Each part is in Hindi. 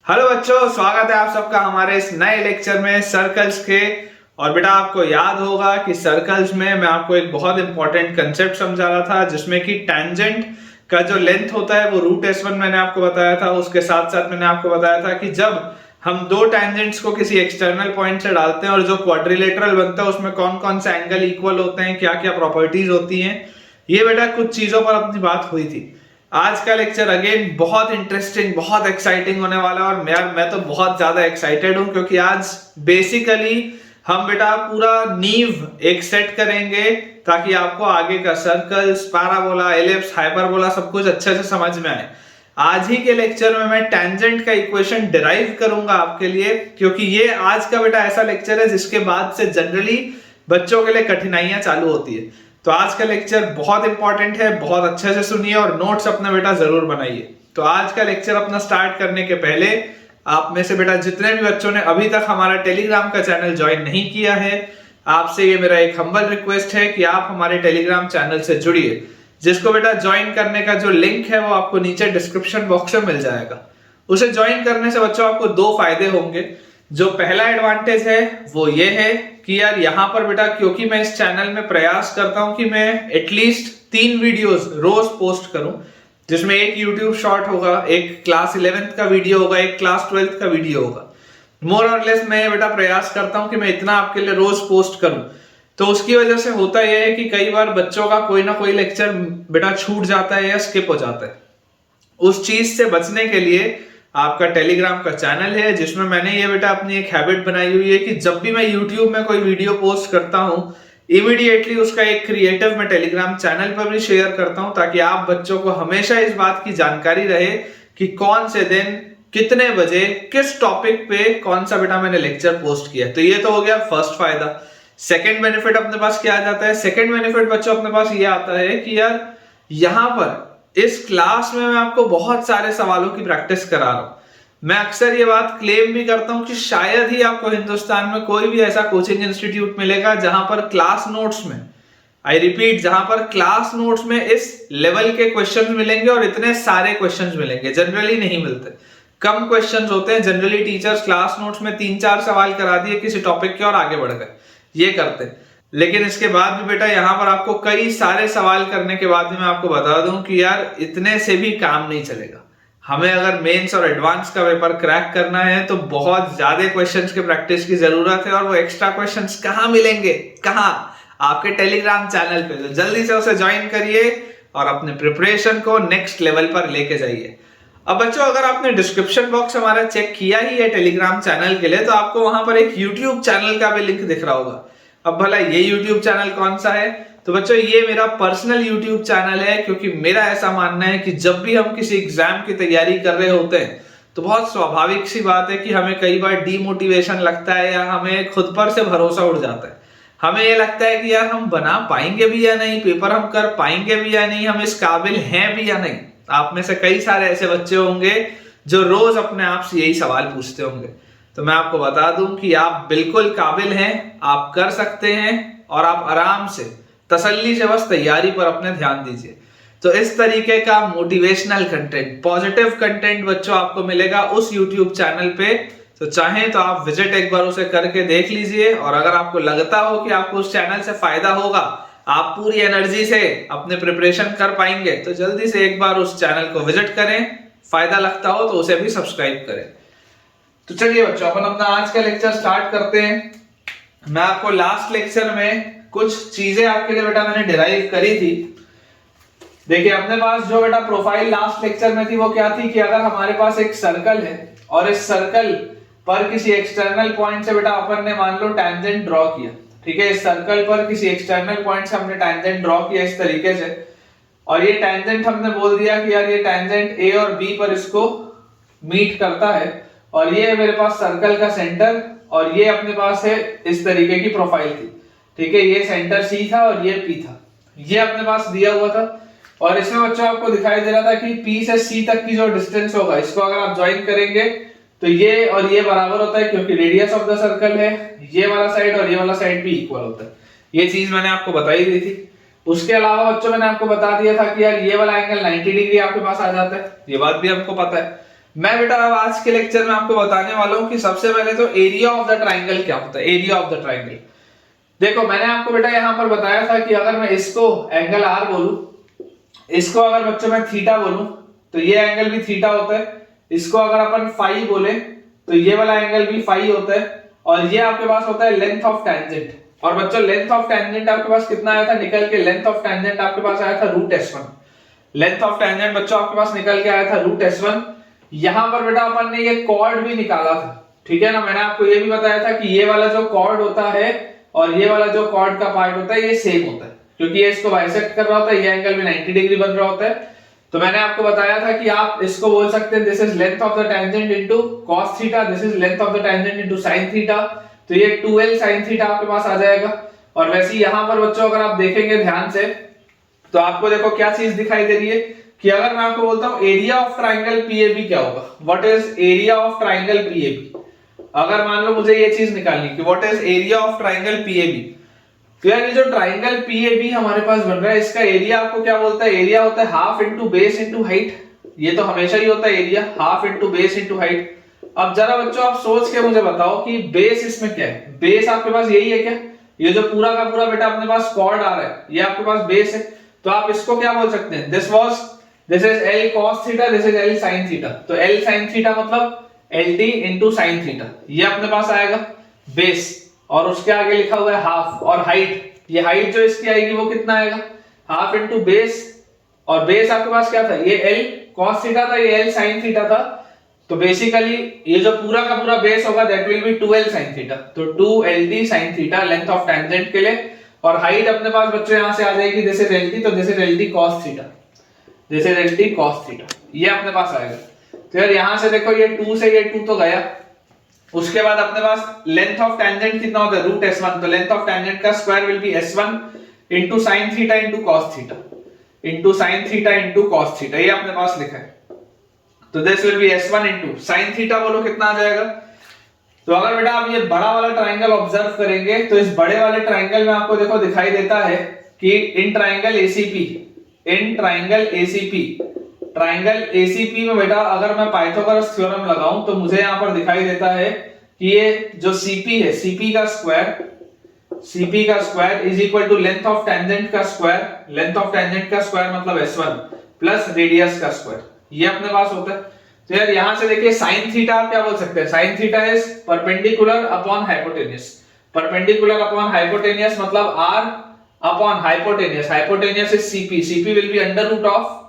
हेलो बच्चों, स्वागत है आप सबका हमारे इस नए लेक्चर में सर्कल्स के। और बेटा आपको याद होगा कि सर्कल्स में मैं आपको एक बहुत इंपॉर्टेंट कंसेप्ट समझा रहा था, जिसमें कि टेंजेंट का जो लेंथ होता है वो √S1 मैंने आपको बताया था। उसके साथ साथ मैंने आपको बताया था कि जब हम दो टेंजेंट्स को किसी एक्सटर्नल पॉइंट से डालते हैं और जो क्वाड्रिलेटरल बनता है उसमें कौन कौन से एंगल इक्वल होते हैं, क्या क्या प्रॉपर्टीज होती हैं, ये बेटा कुछ चीजों पर अपनी बात हुई थी। आज का लेक्चर अगेन बहुत इंटरेस्टिंग, बहुत एक्साइटिंग होने वाला है। और मैं तो बहुत ज्यादा एक्साइटेड हूं क्योंकि आज बेसिकली हम बेटा पूरा नींव एक सेट करेंगे ताकि आपको आगे का सर्कल्स, पैराबोला, एलिप्स, हाइपरबोला सब कुछ अच्छे से समझ में आए। आज ही के लेक्चर में मैं टेंजेंट का इक्वेशन डिराइव करूंगा आपके लिए, क्योंकि ये आज का बेटा ऐसा लेक्चर है जिसके बाद से जनरली बच्चों के लिए कठिनाइयां चालू होती है। तो आज का लेक्चर बहुत इंपॉर्टेंट है, बहुत अच्छे से सुनिए और नोट्स अपना बेटा जरूर बनाइए। तो आज का लेक्चर अपना स्टार्ट करने के पहले आप में से बेटा जितने भी बच्चों ने अभी तक हमारा टेलीग्राम का चैनल ज्वाइन नहीं किया है, आपसे ये मेरा एक हम्बल रिक्वेस्ट है कि आप हमारे टेलीग्राम चैनल से जुड़िए, जिसको बेटा ज्वाइन करने का जो लिंक है वो आपको नीचे डिस्क्रिप्शन बॉक्स में मिल जाएगा। उसे ज्वाइन करने से बच्चों आपको दो फायदे होंगे। जो पहला एडवांटेज है वो ये है कि यार यहाँ पर बेटा, क्योंकि मैं इस चैनल में प्रयास करता हूं कि मैं एटलीस्ट 3 वीडियोस रोज पोस्ट करूं, जिसमें एक यूट्यूब शॉर्ट होगा, एक क्लास 11th का वीडियो होगा, एक क्लास 12th का वीडियो होगा। मोर और लेस मैं बेटा प्रयास करता हूं कि मैं इतना आपके लिए रोज पोस्ट करूं। तो उसकी वजह से होता यह है कि कई बार बच्चों का कोई ना कोई लेक्चर बेटा छूट जाता है या स्किप हो जाता है। उस चीज से बचने के लिए आपका टेलीग्राम का चैनल है, जिसमें मैंने ये बेटा अपनी एक हैबिट बनाई हुई है कि जब भी मैं यूट्यूब में कोई वीडियो पोस्ट करता हूं, इमीडिएटली उसका एक क्रिएटिव मैं टेलीग्राम चैनल पर भी शेयर करता हूं, ताकि आप बच्चों को हमेशा इस बात की जानकारी रहे कि कौन से दिन कितने बजे किस टॉपिक पे कौन सा बेटा मैंने लेक्चर पोस्ट किया। तो ये तो हो गया फर्स्ट फायदा। सेकेंड बेनिफिट अपने पास क्या आ जाता है? सेकेंड बेनिफिट बच्चों अपने पास ये आता है कि यार यहां पर इस क्लास में मैं आपको बहुत सारे सवालों की प्रैक्टिस करा रहा हूं। मैं अक्सर ये बात क्लेम भी करता हूं कि शायद ही आपको हिंदुस्तान में कोई भी ऐसा कोचिंग इंस्टीट्यूट मिलेगा जहां पर क्लास नोट्स में, आई रिपीट, जहां पर क्लास नोट्स में इस लेवल के क्वेश्चंस मिलेंगे और इतने सारे क्वेश्चंस मिलेंगे। जनरली नहीं मिलते, कम क्वेश्चंस होते हैं। जनरली टीचर्स क्लास नोट्स में 3-4 सवाल करा दिए किसी टॉपिक के और आगे बढ़ गए, ये करते हैं। लेकिन इसके बाद भी बेटा यहाँ पर आपको कई सारे सवाल करने के बाद भी मैं आपको बता दूं कि यार इतने से भी काम नहीं चलेगा। हमें अगर मेंस और एडवांस का पेपर क्रैक करना है तो बहुत ज्यादा क्वेश्चंस की प्रैक्टिस की जरूरत है। और वो एक्स्ट्रा क्वेश्चंस कहाँ मिलेंगे? कहाँ? आपके टेलीग्राम चैनल पे। तो जल्दी से उसे ज्वाइन करिए और अपने प्रिपरेशन को नेक्स्ट लेवल पर लेके जाइए। अब बच्चों, अगर आपने डिस्क्रिप्शन बॉक्स हमारा चेक किया ही है टेलीग्राम चैनल के लिए, तो आपको वहां पर एक यूट्यूब चैनल का भी लिंक दिख रहा होगा। अब भला ये YouTube चैनल कौन सा है? तो बच्चों ये मेरा पर्सनल YouTube चैनल है, क्योंकि मेरा ऐसा मानना है कि जब भी हम किसी एग्जाम की तैयारी कर रहे होते हैं तो बहुत स्वाभाविक सी बात है कि हमें कई बार डीमोटिवेशन लगता है या हमें खुद पर से भरोसा उड़ जाता है। हमें ये लगता है कि यार हम बना पाएंगे भी या नहीं, पेपर हम कर पाएंगे भी या नहीं, हम इस काबिल हैं भी या नहीं। आप में से कई सारे ऐसे बच्चे होंगे जो रोज अपने आप से यही सवाल पूछते होंगे। तो मैं आपको बता दूं कि आप बिल्कुल काबिल हैं, आप कर सकते हैं और आप आराम से तसल्ली से बस तैयारी पर अपने ध्यान दीजिए। तो इस तरीके का मोटिवेशनल कंटेंट, पॉजिटिव कंटेंट बच्चों आपको मिलेगा उस YouTube चैनल पे। तो चाहें तो आप विजिट एक बार उसे करके देख लीजिए, और अगर आपको लगता हो कि आपको उस चैनल से फायदा होगा, आप पूरी एनर्जी से अपने प्रिपरेशन कर पाएंगे, तो जल्दी से एक बार उस चैनल को विजिट करें। फायदा लगता हो तो उसे भी सब्सक्राइब करें। तो चलिए बच्चों, अपन अपना आज का लेक्चर स्टार्ट करते हैं। मैं आपको लास्ट लेक्चर में कुछ चीजें आपके लिए बेटा मैंने डिराइव करी थी। देखिए अपने पास जो बेटा प्रोफाइल लास्ट लेक्चर में थी वो क्या थी कि अगर हमारे पास एक सर्कल है और इस सर्कल पर किसी एक्सटर्नल पॉइंट से बेटा अपन ने मान लो टेंजेंट ड्रॉ किया, ठीक है, इस सर्कल पर किसी एक्सटर्नल पॉइंट से हमने टेंजेंट ड्रॉ किया इस तरीके से, और ये टेंजेंट हमने बोल दिया कि यार ये टेंजेंट ए और बी पर इसको मीट करता है, और ये मेरे पास सर्कल का सेंटर, और ये अपने पास है इस तरीके की प्रोफाइल थी, ठीक है, ये सेंटर सी था और ये पी था, ये अपने पास दिया हुआ था। और इसमें बच्चों आपको दिखाई दे रहा था कि पी से सी तक की जो डिस्टेंस होगा, इसको अगर आप ज्वाइन करेंगे तो ये और ये बराबर होता है, क्योंकि रेडियस ऑफ द सर्कल है, ये वाला साइड और ये वाला साइड भी इक्वल होता है। ये चीज मैंने आपको बताई दी थी। उसके अलावा बच्चों मैंने आपको बता दिया था कि यार ये वाला एंगल 90 डिग्री आपके पास आ जाता है, ये बात भी आपको पता है। मैं बेटा अब आज के लेक्चर में आपको बताने वाला हूं कि सबसे पहले तो एरिया ऑफ द ट्राइंगल क्या होता है। एरिया ऑफ द ट्राइंगल देखो, मैंने आपको बेटा यहां पर बताया था कि अगर मैं इसको एंगल आर बोलूं, इसको अगर बच्चों मैं थीटा बोलूं तो ये एंगल भी थीटा होता है। इसको अगर अपन फाई बोले तो ये वाला एंगल भी फाई होता है। और ये आपके पास होता है लेंथ ऑफ टेंजेंट। और बच्चों लेंथ ऑफ टेंजेंट आपके पास कितना आया था निकल के? लेंथ ऑफ टेंजेंट आपके पास आया था √S1। लेंथ ऑफ टेंजेंट बच्चों आपके पास निकल के आया था √S1। यहां पर बेटा अपन ने ये कॉर्ड भी निकाला था, ठीक है ना। मैंने आपको ये भी बताया था कि ये वाला जो कॉर्ड होता है और ये वाला जो कॉर्ड का पार्ट होता है ये सेम होता है, क्योंकि ये इसको बाइसेक्ट कर रहा होता है, ये एंगल भी 90 डिग्री बन रहा होता है। तो मैंने आपको बताया था कि आप इसको बोल सकते हैं this is length of the tangent into cos theta, this is length of the tangent into sin theta. तो ये 2l sin थीटा आपके पास आ जाएगा। और वैसे ही यहां पर बच्चों अगर आप देखेंगे ध्यान से तो आपको देखो क्या चीज दिखाई दे रही है कि अगर मैं आपको बोलता हूं एरिया ऑफ ट्राइंगल PAB क्या होगा, what is area of triangle PAB। अगर मान लो मुझे ये चीज निकालनी कि what is area of triangle PAB, तो यार ये जो ट्राइंगल PAB हमारे पास बन रहा है इसका एरिया आपको क्या बोलता है? एरिया होता है half into base into height. ये तो हमेशा ही होता है area, half into base into height. अब जरा बच्चों आप सोच के मुझे बताओ कि बेस इसमें क्या है? बेस आपके पास यही है क्या? ये जो पूरा का पूरा बेटा अपने पास कॉर्ड आ रहा है ये आपके पास बेस है। तो आप इसको क्या बोल सकते हैं? This is L cos theta, this is L sin theta. तो L sin थीटा मतलब LT इंटू sin थीटा, ये अपने पास आएगा बेस। और उसके आगे लिखा हुआ है हाफ। और हाइट, ये हाइट जो इसकी आएगी वो कितना आएगा? Half into base. और बेस आपके पास क्या था? ये L cos थीटा था, ये L sin थीटा था। तो बेसिकली ये जो पूरा का पूरा बेस होगा that will B 2l sin theta. तो 2LT sin theta length of tangent के लिए। और हाइट अपने पास बच्चों यहां से आ जाएगी दिस इज LT, तो this is LT cos theta, this is LT cos theta, ये अपने पास आएगा। तो यार यहां से देखो ये 2 से ये 2 तो गया। उसके बाद अपने पास लेंथ ऑफ टेंजेंट कितना होता है? √S1। तो लेंथ ऑफ टेंजेंट का square will be S1 into sin theta into cos theta into sin theta into cos theta, ये अपने पास लिखा है। तो this will B S1 into sin theta, बोलो कितना आ जाएगा? तो अगर बेटा आप ये बड़ा वाला ट्राइंगल ऑब्जर्व करेंगे तो इस बड़े वाले ट्राइंगल में आपको देखो दिखाई देता है कि इन ट्राइंगल ACP में बेटा अगर मैं पाइथागोरस थ्योरम लगाऊं तो मुझे यहां पर दिखाई देता है कि ये जो CP है, CP का square is equal to length of tangent का स्क्वायर, लेंथ ऑफ टेंजेंट का स्क्वायर मतलब S1 प्लस रेडियस का स्क्वायर, ये अपने पास होता है। तो यार यहां से देखिए sin थीटा आप क्या बोल सकते हैं? sin theta is perpendicular upon hypotenuse. Perpendicular upon hypotenuse मतलब r upon hypotenuse, hypotenuse is CP will be under root of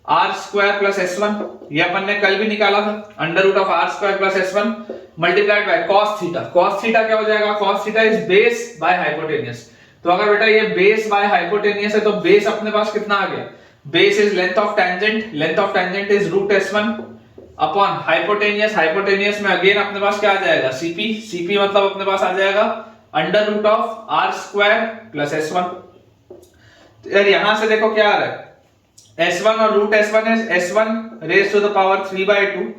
r square plus S1, ये अपन ने कल भी निकाला था, under root of r square plus S1 multiplied by cos theta. cos theta क्या हो जाएगा? cos theta is base by hypotenuse. तो अगर बेटा ये बेस बाय हाइपोटेन्यूज है तो बेस अपने पास कितना आ गया? Base is length of tangent, length of tangent is √S1 upon hypotenuse, hypotenuse में अगेन अपने पास क्या आ जाएगा? CP मतलब अपने पास आ जाएगा under root of r square plus S1। तो यार यहां से देखो क्या आ रहा है? S1 और √S1 is S1 raise to the power 3/2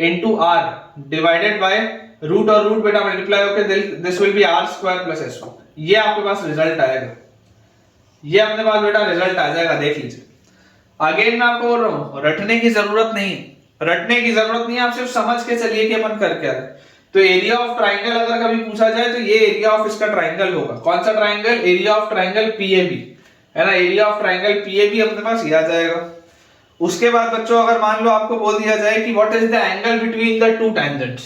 into r divided by root और रूट बेटा मल्टीप्लाई होकर this will be r square plus S1। ये आपके पास रिजल्ट आएगा, ये अपने पास बेटा रिजल्ट आ जाएगा, देख लीजिए। अगेन मैं आपको बोल रहा हूं रटने की जरूरत नहीं, आप सिर्फ समझ के चलिए कि अपन कर क्या रहे। तो एरिया ऑफ ट्राइंगल अगर कभी पूछा जाए तो ये एरिया ऑफ इसका ट्राइंगल होगा। कौन सा triangle? Area of triangle PAB, है ना। एरिया ऑफ ट्राइंगल PAB अपने पास ये आ जाएगा। उसके बाद बच्चों अगर मान लो आपको बोल दिया जाए कि what is the angle between the two tangents,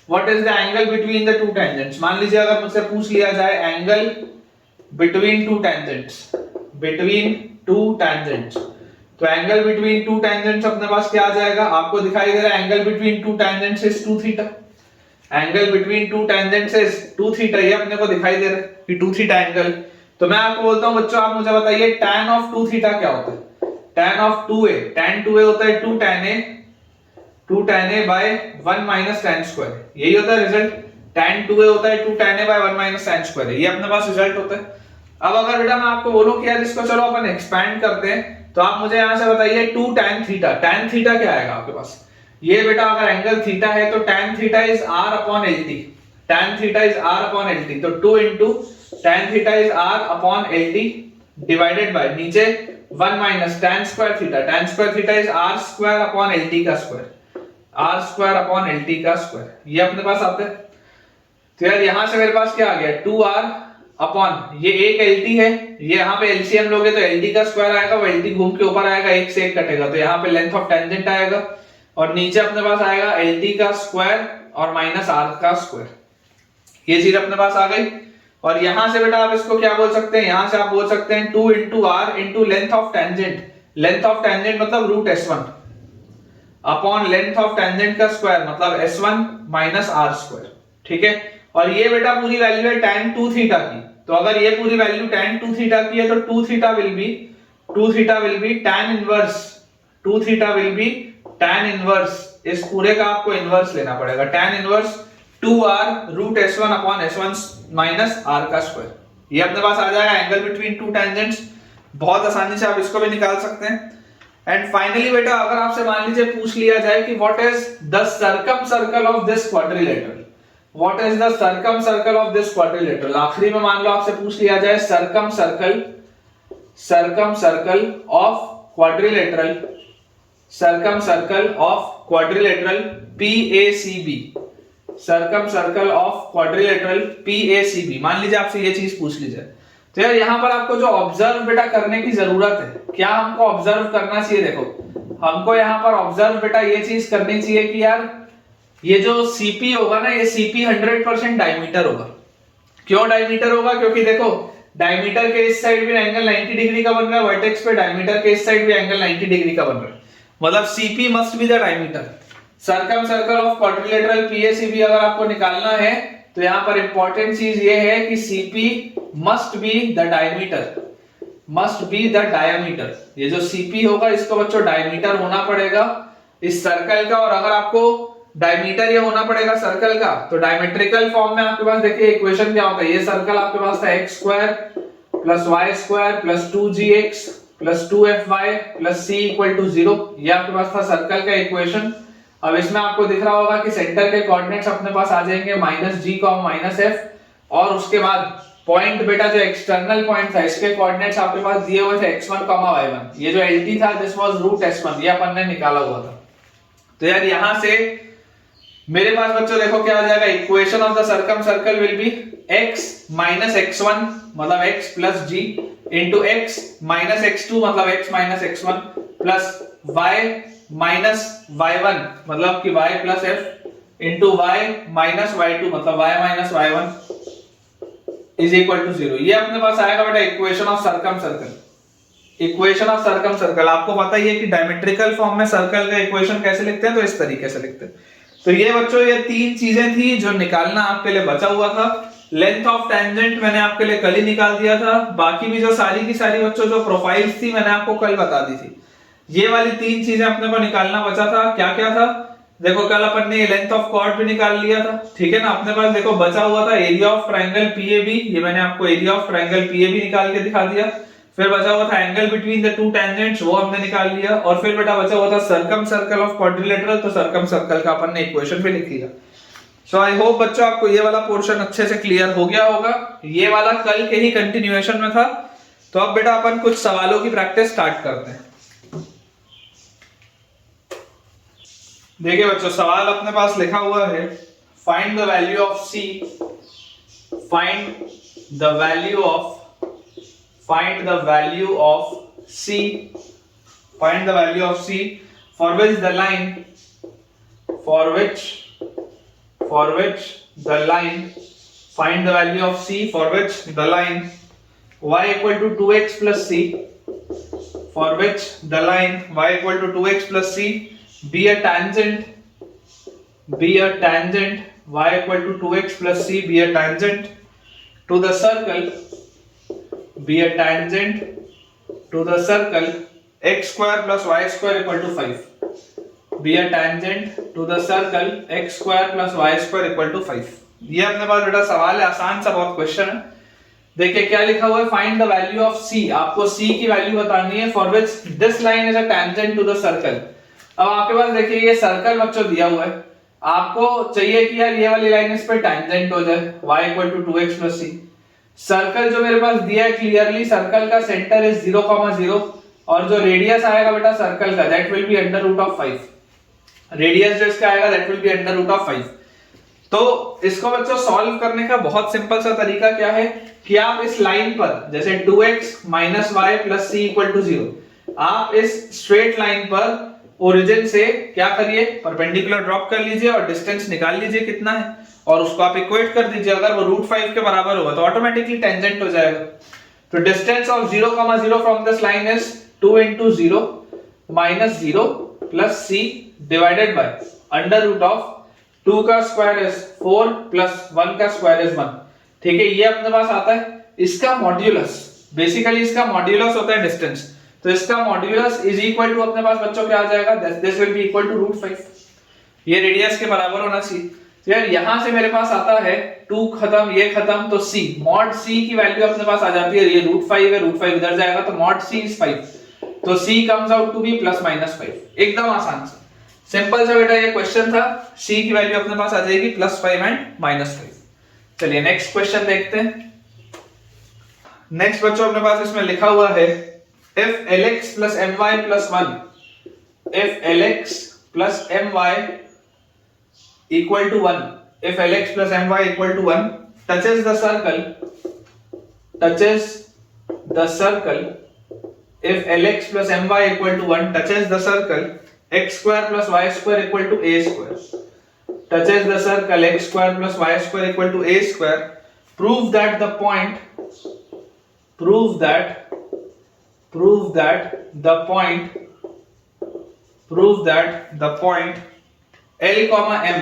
what is the angle between the two tangents. मान लीजिए अगर मुझसे पूछ लिया जाए एंगल बिटवीन टू टेंजेंट्स, तो एंगल बिटवीन टू टेंजेंट्स अपने पास क्या आ जाएगा? आपको दिखाई दे रहा है angle between two tangents is 2 theta, angle between two tangents is 2 theta, ये अपने को दिखाई दे रहा है कि 2 थीटा एंगल। तो मैं आपको बोलता हूं बच्चों आप मुझे बताइए tan ऑफ 2 थीटा क्या होता है? tan of 2a, tan 2a होता है 2 tan a by 1 minus tan square, यही होता है रिजल्ट। tan 2a होता है 2 tan a by 1 minus tan square, ये अपने पास रिजल्ट होता है। अब अगर बेटा मैं आपको बोलूं कि यार इसको चलो अपन एक्सपैंड करते हैं तो आप मुझे यहां से बताइए 2 tan थीटा, tan थीटा क्या आएगा आपके पास? ये बेटा अगर एंगल थीटा है तो tan theta is r upon LT, tan theta is r upon LT। तो 2 into tan theta is r upon LT divided by नीचे 1 minus tan square theta, tan square theta is r square upon LT का square. R square upon L T का स्क्वायर, ये अपने पास आता है। तो यार यहां से मेरे पास क्या आ गया, 2r अपॉन ये एक एल टी है, ये यहाँ पे एलसीएम लोगे तो एल टी का स्क्वायर आएगा, वो एल टी घूम के ऊपर आएगा, एक से एक कटेगा, तो यहाँ पे लेंथ ऑफ टेंजेंट आएगा, और नीचे अपने पास आएगा एल टी का स्क्वायर और माइनस आर का स्क्वायर, ये चीज अपने पास आ गई। और यहां से बेटा आप इसको क्या बोल सकते हैं, यहां से आप बोल सकते हैं 2 into r into length of tangent, length of tangent मतलब root S1 upon length of tangent का स्क्वायर मतलब S1 माइनस आर स्क्वायर, ठीक है। और ये बेटा पूरी वैल्यू है tan 2 थीटा की, तो अगर ये पूरी वैल्यू tan 2 थीटा की है तो 2 theta will be tan inverse, 2 theta will be tan inverse, इस पूरे का आपको इनवर्स लेना पड़ेगा, tan inverse 2r root S1 upon S1 minus r का स्क्वायर, ये अपने पास आ जाएगा एंगल बिटवीन टू टेंजेंट्स। बहुत आसानी से आप इसको भी निकाल सकते हैं। एंड फाइनली बेटा अगर आपसे मान लीजिए पूछ लिया जाए कि what is the circum circle of this quadrilateral, what is the circum circle of this quadrilateral, आखिरी में मान लो आपसे पूछ लिया जाए circum circle of quadrilateral, circum circle of quadrilateral PACB, circum circle of quadrilateral PACB, मान लीजिए आपसे ये चीज पूछ ली जाए, तो यार यहां पर आपको जो ऑब्जर्व बेटा करने की जरूरत है, क्या हमको ऑब्जर्व करना चाहिए, देखो हमको यहां पर ऑब्जर्व बेटा ये चीज करनी चाहिए कि यार ये जो CP होगा ना, ये CP 100% डायमीटर होगा। क्यों डायमीटर होगा, क्योंकि देखो डायमीटर के इस साइड भी एंगल 90 डिग्री का बन रहा है, वर्टेक्स पे डायमीटर के इस साइड भी एंगल 90 डिग्री का बन रहा है, मतलब CP must be the diameter. Circum circle of quadrilateral PACB अगर आपको निकालना है तो यहां पर इंपॉर्टेंट चीज ये है कि CP must be the diameter, must be the diameter, ये जो CP होगा इसको बच्चों डायमीटर होना पड़ेगा इस सर्कल का, और अगर आपको डायमीटर ये होना पड़ेगा सर्कल का तो डायमेट्रिकल फॉर्म में आपके पास देखिए इक्वेशन क्या होता है, ये सर्कल आपके पास था x square plus y square plus 2gx plus 2fy plus c equal to 0, ये आपके पास था सर्कल का इक्वेशन। अब इसमें आपको दिख रहा होगा कि सेंटर के कोऑर्डिनेट्स अपने पास आ जाएंगे -g, -f, और उसके बाद पॉइंट बेटा जो एक्सटर्नल पॉइंट था इसके कोऑर्डिनेट्स आपके पास दिए हुए थे x1, y1, ये जो LT था दिस वाज रूट S1, ये अपन ने निकाला हुआ था। तो यार यहां से मेरे पास बच्चों देखो क्या आ जाएगा, equation of the circumcircle will be x minus x1 मतलब x plus g into x minus x2 मतलब x minus x1 plus y minus y1 मतलब कि y plus f into y minus y2 मतलब y minus y1 is equal to 0, ये अपने पास आएगा बेटा equation of circumcircle. Equation of circumcircle आपको पता ही है कि डायमेट्रिकल फॉर्म में सर्कल का इक्वेशन कैसे लिखते हैं, तो इस तरीके से लिखते हैं। तो ये बच्चों ये तीन चीजें थी जो निकालना आपके लिए बचा हुआ था। लेंथ ऑफ टेंजेंट मैंने आपके लिए कल ही निकाल दिया था, बाकी भी जो सारी की सारी बच्चों जो प्रोफाइल्स थी मैंने आपको कल बता दी थी। ये वाली तीन चीजें अपने को निकालना बचा था, क्या क्या था देखो, कल अपन ने लेंथ ऑफ कॉर्ड भी निकाल लिया था, ठीक है ना। अपने पास देखो बचा हुआ था एरिया ऑफ ट्रायंगल PAB, ये मैंने आपको एरिया ऑफ ट्रायंगल PAB निकाल के दिखा दिया। फिर बचा हुआ था angle between the two tangents, वो हमने निकाल लिया। और फिर बेटा बचा हुआ था सर्कम सर्कल ऑफ क्वाड्रिलेटरल, तो सर्कम सर्कल का अपन ने इक्वेशन भी लिख लिया। सो आई होप बच्चों आपको ये वाला पोर्शन अच्छे से क्लियर हो गया होगा, ये वाला कल के ही कंटिन्यूएशन में था। तो अब बेटा अपन कुछ सवालों की प्रैक्टिस स्टार्ट करते हैं। देखिए बच्चों सवाल अपने पास लिखा हुआ है, find the value of C, find the value of C, find the value of C for which the line find the value of C for which the line y equal to 2x plus C, for which the line y equal to 2x plus C be a tangent y equal to 2x plus C be a tangent to the circle x square plus y square equal to 5, be a tangent to the circle x square plus y square equal to 5। ये अपने पास बेटा सवाल है, आसान सा बहुत क्वेश्चन है। देखिए क्या लिखा हुआ है, find the value of C, आपको C की वैल्यू बतानी है, for which this line is a tangent to the circle. अब आपके पास देखिए ये सर्कल बच्चों दिया हुआ है, आपको चाहिए कि यार ये वाली लाइन इस पे टेंजेंट हो जाए y equal to 2x plus C। Circle जो मेरे पास दिया है क्लियरली, सर्कल का सेंटर इज 0, 0 और जो रेडियस आएगा बेटा सर्कल का that will be under root of 5। Radius जो इसका आएगा that will be under root of 5। तो इसको बच्चों सॉल्व करने का बहुत सिंपल सा तरीका क्या है कि आप इस लाइन पर जैसे 2x minus y plus c equal to 0, आप इस स्ट्रेट लाइन पर ओरिजिन से क्या करिए, परपेंडिकुलर ड्रॉप कर लीजिए और डिस्टेंस निकाल लीजिए कितना है, और उसको आप इक्वेट कर दीजिए। अगर वो रूट 5 के बराबर होगा तो ऑटोमेटिकली टेंजेंट हो जाएगा। तो distance of 0,0 from this line is 2 into 0 minus 0 plus c divided by under root of 2 का स्क्वायर इज 4 प्लस 1 का स्क्वायर इज 1। ठीक है, ये अपने पास आता है। इसका मॉड्यूलस, बेसिकली इसका मॉड्यूलस होता है डिस्टेंस, तो इसका मॉड्यूलस इज इक्वल टू अपने पास बच्चों क्या आ जाएगा, this will be equal to root 5। ये रेडियस के बराबर होना चाहिए। तो यार यहां से मेरे पास आता है 2 खत्म, ये खत्म, तो c मॉड c की वैल्यू अपने पास आ जाती है, ये रूट 5 है, रूट 5 इधर जाएगा तो मॉड c इज 5, तो c comes out to be plus minus 5। एकदम आसान सा सिंपल सा बेटा ये क्वेश्चन था। c की वैल्यू अपने पास आ जाएगी प्लस 5 एंड माइनस 5। चलिए नेक्स्ट क्वेश्चन देखते हैं। नेक्स्ट बच्चों अपने पास इसमें लिखा हुआ है if lx plus my plus 1, if lx plus my equal to 1, if lx plus my equal to 1 touches the circle, if lx plus my equal to 1 touches the circle x square plus y square equal to a square, touches the circle x square plus y square equal to a square, prove that the point L comma m,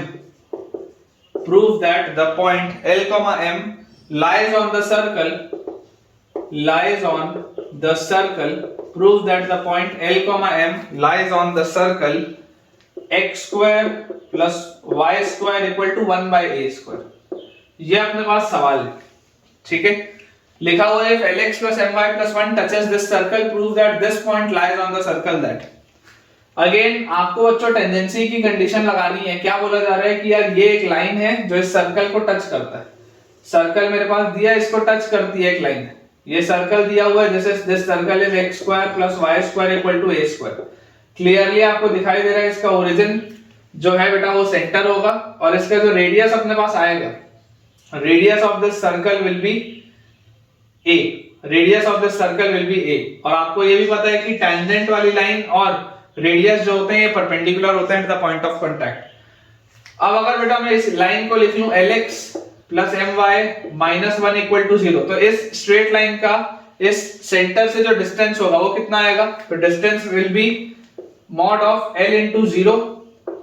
prove that the point L comma m lies on the circle, prove that the point L comma m lies on the circle x square plus y square equal to 1 by a square। ये अपने पास सवाल है। ठीक है, लिखा हुआ है if lx plus my plus 1 touches this circle, prove that this point lies on the circle that। Again आपको बच्चों टेंजेंसी की कंडीशन लगानी है। क्या बोला जा रहा है कि यार ये एक लाइन है जो इस सर्कल को टच करता है, सर्कल मेरे पास दिया, इसको टच करती है एक लाइन, ये सर्कल दिया हुआ है, जैसे this circle is x square plus y square equal to a square. Clearly आपको दिखाई दे रहा है इसका ओरिजिन जो है बेटा वो सेंटर होगा, और इसका जो रेडियस अपने पास आएगा, radius of this circle will be a, radius of this circle will be a। और आपको ये भी पता है कि टेंजेंट वाली लाइन और रेडियस जो होते हैं ये परपेंडिकुलर होते हैं at the point of contact. अब अगर बेटा मैं इस लाइन को लिख लूं lx plus my minus 1 equal to 0, तो इस स्ट्रेट लाइन का इस सेंटर से जो डिस्टेंस होगा वो कितना आएगा, तो distance will be mod of l into 0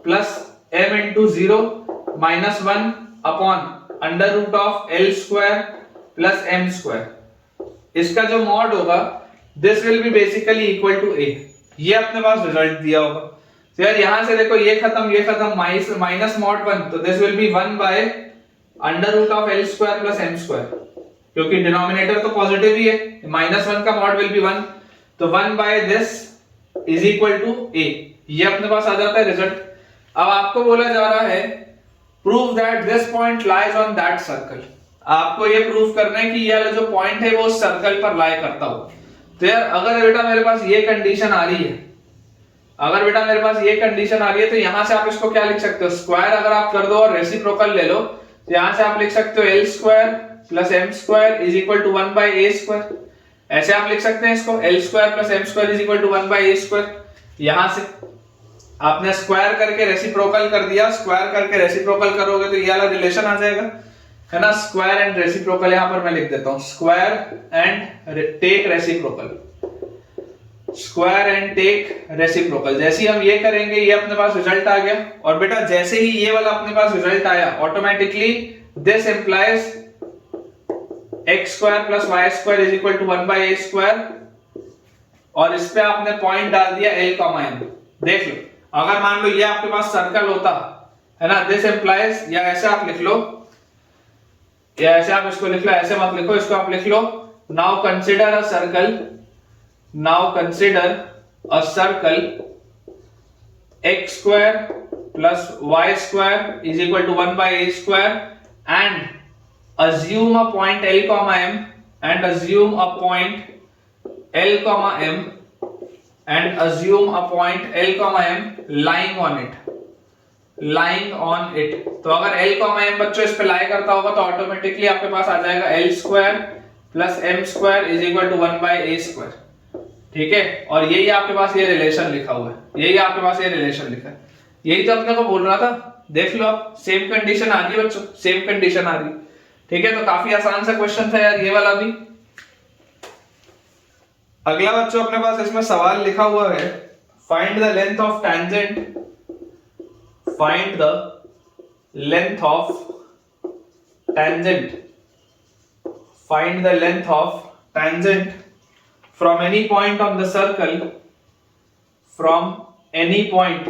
plus m into 0 minus 1 upon under root of l square plus m square. इसका जो मॉड होगा this will be basically equal to a। ये अपने पास रिजल्ट दिया होगा। तो यार यहां से देखो ये खत्म माइनस मॉड 1, तो this will be 1 by under root of l square plus m square, क्योंकि डिनोमिनेटर तो पॉजिटिव ही है, माइनस 1 का मॉड विल बी 1, तो 1 by this is equal to a। ये अपने पास आ जाता है रिजल्ट। अब आपको बोला जा रहा है prove that this point lies on that circle. आपको ये प्रूव करना है कि ये जो पॉइंट है वो सर्कल पर लाई करता हो। तो यार अगर बेटा मेरे पास ये कंडीशन आ रही है, तो यहां से आप इसको क्या लिख सकते हो, स्क्वायर अगर आप कर दो और रेसिप्रोकल ले लो, तो यहां से आप लिख सकते हो l square plus m square is equal to 1 by a square. ऐसे आप लिख सकते हैं इसको, l square plus m square is equal to 1 by a square. यहां से आपने स्क्वायर करके रेसिप्रोकल कर दिया, स्क्वायर करके रेसिप्रोकल करोगे तो ये वाला रिलेशन आ जाएगा, है ना। स्क्वायर एंड रेसिप्रोकल यहां पर मैं लिख देता हूं, square and take reciprocal, square and take reciprocal. जैसे ही हम ये करेंगे ये अपने पास रिजल्ट आ गया, और बेटा जैसे ही ये वाला अपने पास रिजल्ट आया automatically this implies x square plus y square is equal to 1 by a square, और इस पे आपने पॉइंट डाल दिया l कॉमा m। देख लो, अगर मान लो ये आपके पास सर्कल होता है ना, दिस इंप्लाइज, या ऐसे आप लिख लो, या ऐसे आप इसको लिख लो, ऐसे मत लिखो, इसको आप लिख लो, now consider a circle x square plus y square is equal to 1 by a square and assume a point L comma m and assume a point L comma m lying on it, lying on it। तो अगर L, M बच्चों इस पे लाई करता होगा तो ऑटोमेटिकली आपके पास आ जाएगा L square plus M square is equal to 1 by A square. ठीक है, और यही आपके पास ये रिलेशन लिखा हुआ है, यही आपके पास ये रिलेशन लिखा है, यही तो अपने को बोल रहा था। देख लो आप, सेम कंडीशन आ रही है बच्चों, सेम कंडीशन आ रही है। ठीक है, तो काफी आसान सा क्वेश्चन था यार ये वाला भी। अगला बच्चों अपने पास इसमें सवाल लिखा हुआ है, find the length of tangent, find the length of tangent, find the length of tangent from any point on the circle, from any point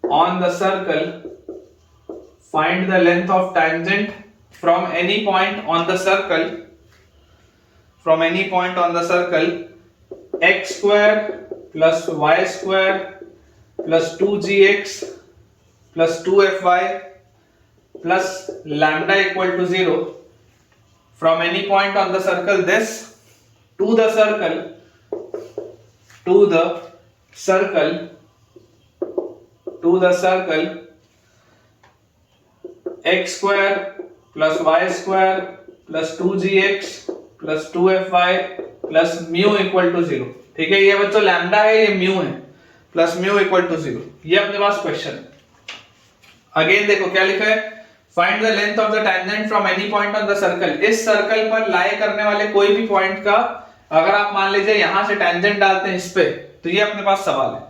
on the circle, find the length of tangent from any point on the circle, from any point on the circle, x square plus y square plus 2gx plus 2fy plus lambda equal to 0 from any point on the circle this to the circle, to the circle, to the circle, x square plus y square plus 2gx plus 2fy plus mu equal to 0। ठीक है, ये बच्चों लैम्डा है, ये म्यू है, प्लस म्यू इक्वल टू 0। ये अपने पास क्वेश्चन है। अगेन देखो क्या लिखा है, find the length of the tangent from any point on the circle. इस सर्कल पर लाई करने वाले कोई भी पॉइंट का अगर आप मान लीजिए यहां से टेंजेंट डालते हैं इस पे, तो ये अपने पास सवाल है।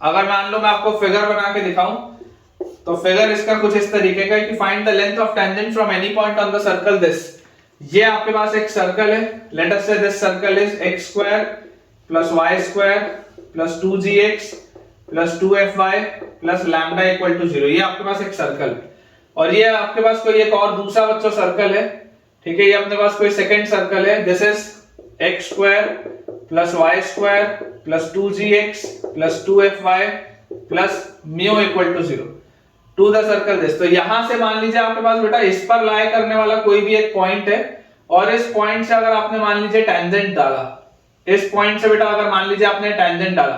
अगर मान लो मैं आपको फिगर बना के दिखाऊं, तो फिगर इसका कुछ इस तरीके का है कि find the length of tangent from any point on the circle this. ये आपके पास एक सर्कल है, let us say this circle is x square plus y square plus 2gx plus 2fy plus lambda equal to 0। ये आपके पास एक सर्कल है, और ये आपके पास कोई एक और दूसरा बच्चों सर्कल है। ठीक है, ये अपने पास कोई सेकंड सर्कल है, this is x square plus y square plus 2gx plus 2fy plus mu equal to 0 to the circle this. तो यहां से मान लीजिए आपके पास बेटा इस पर लाई करने वाला कोई भी एक पॉइंट है, और इस पॉइंट से अगर आपने मान लीजिए टेंजेंट डाला, इस पॉइंट से बेटा अगर मान लीजिए आपने टेंजेंट डाला,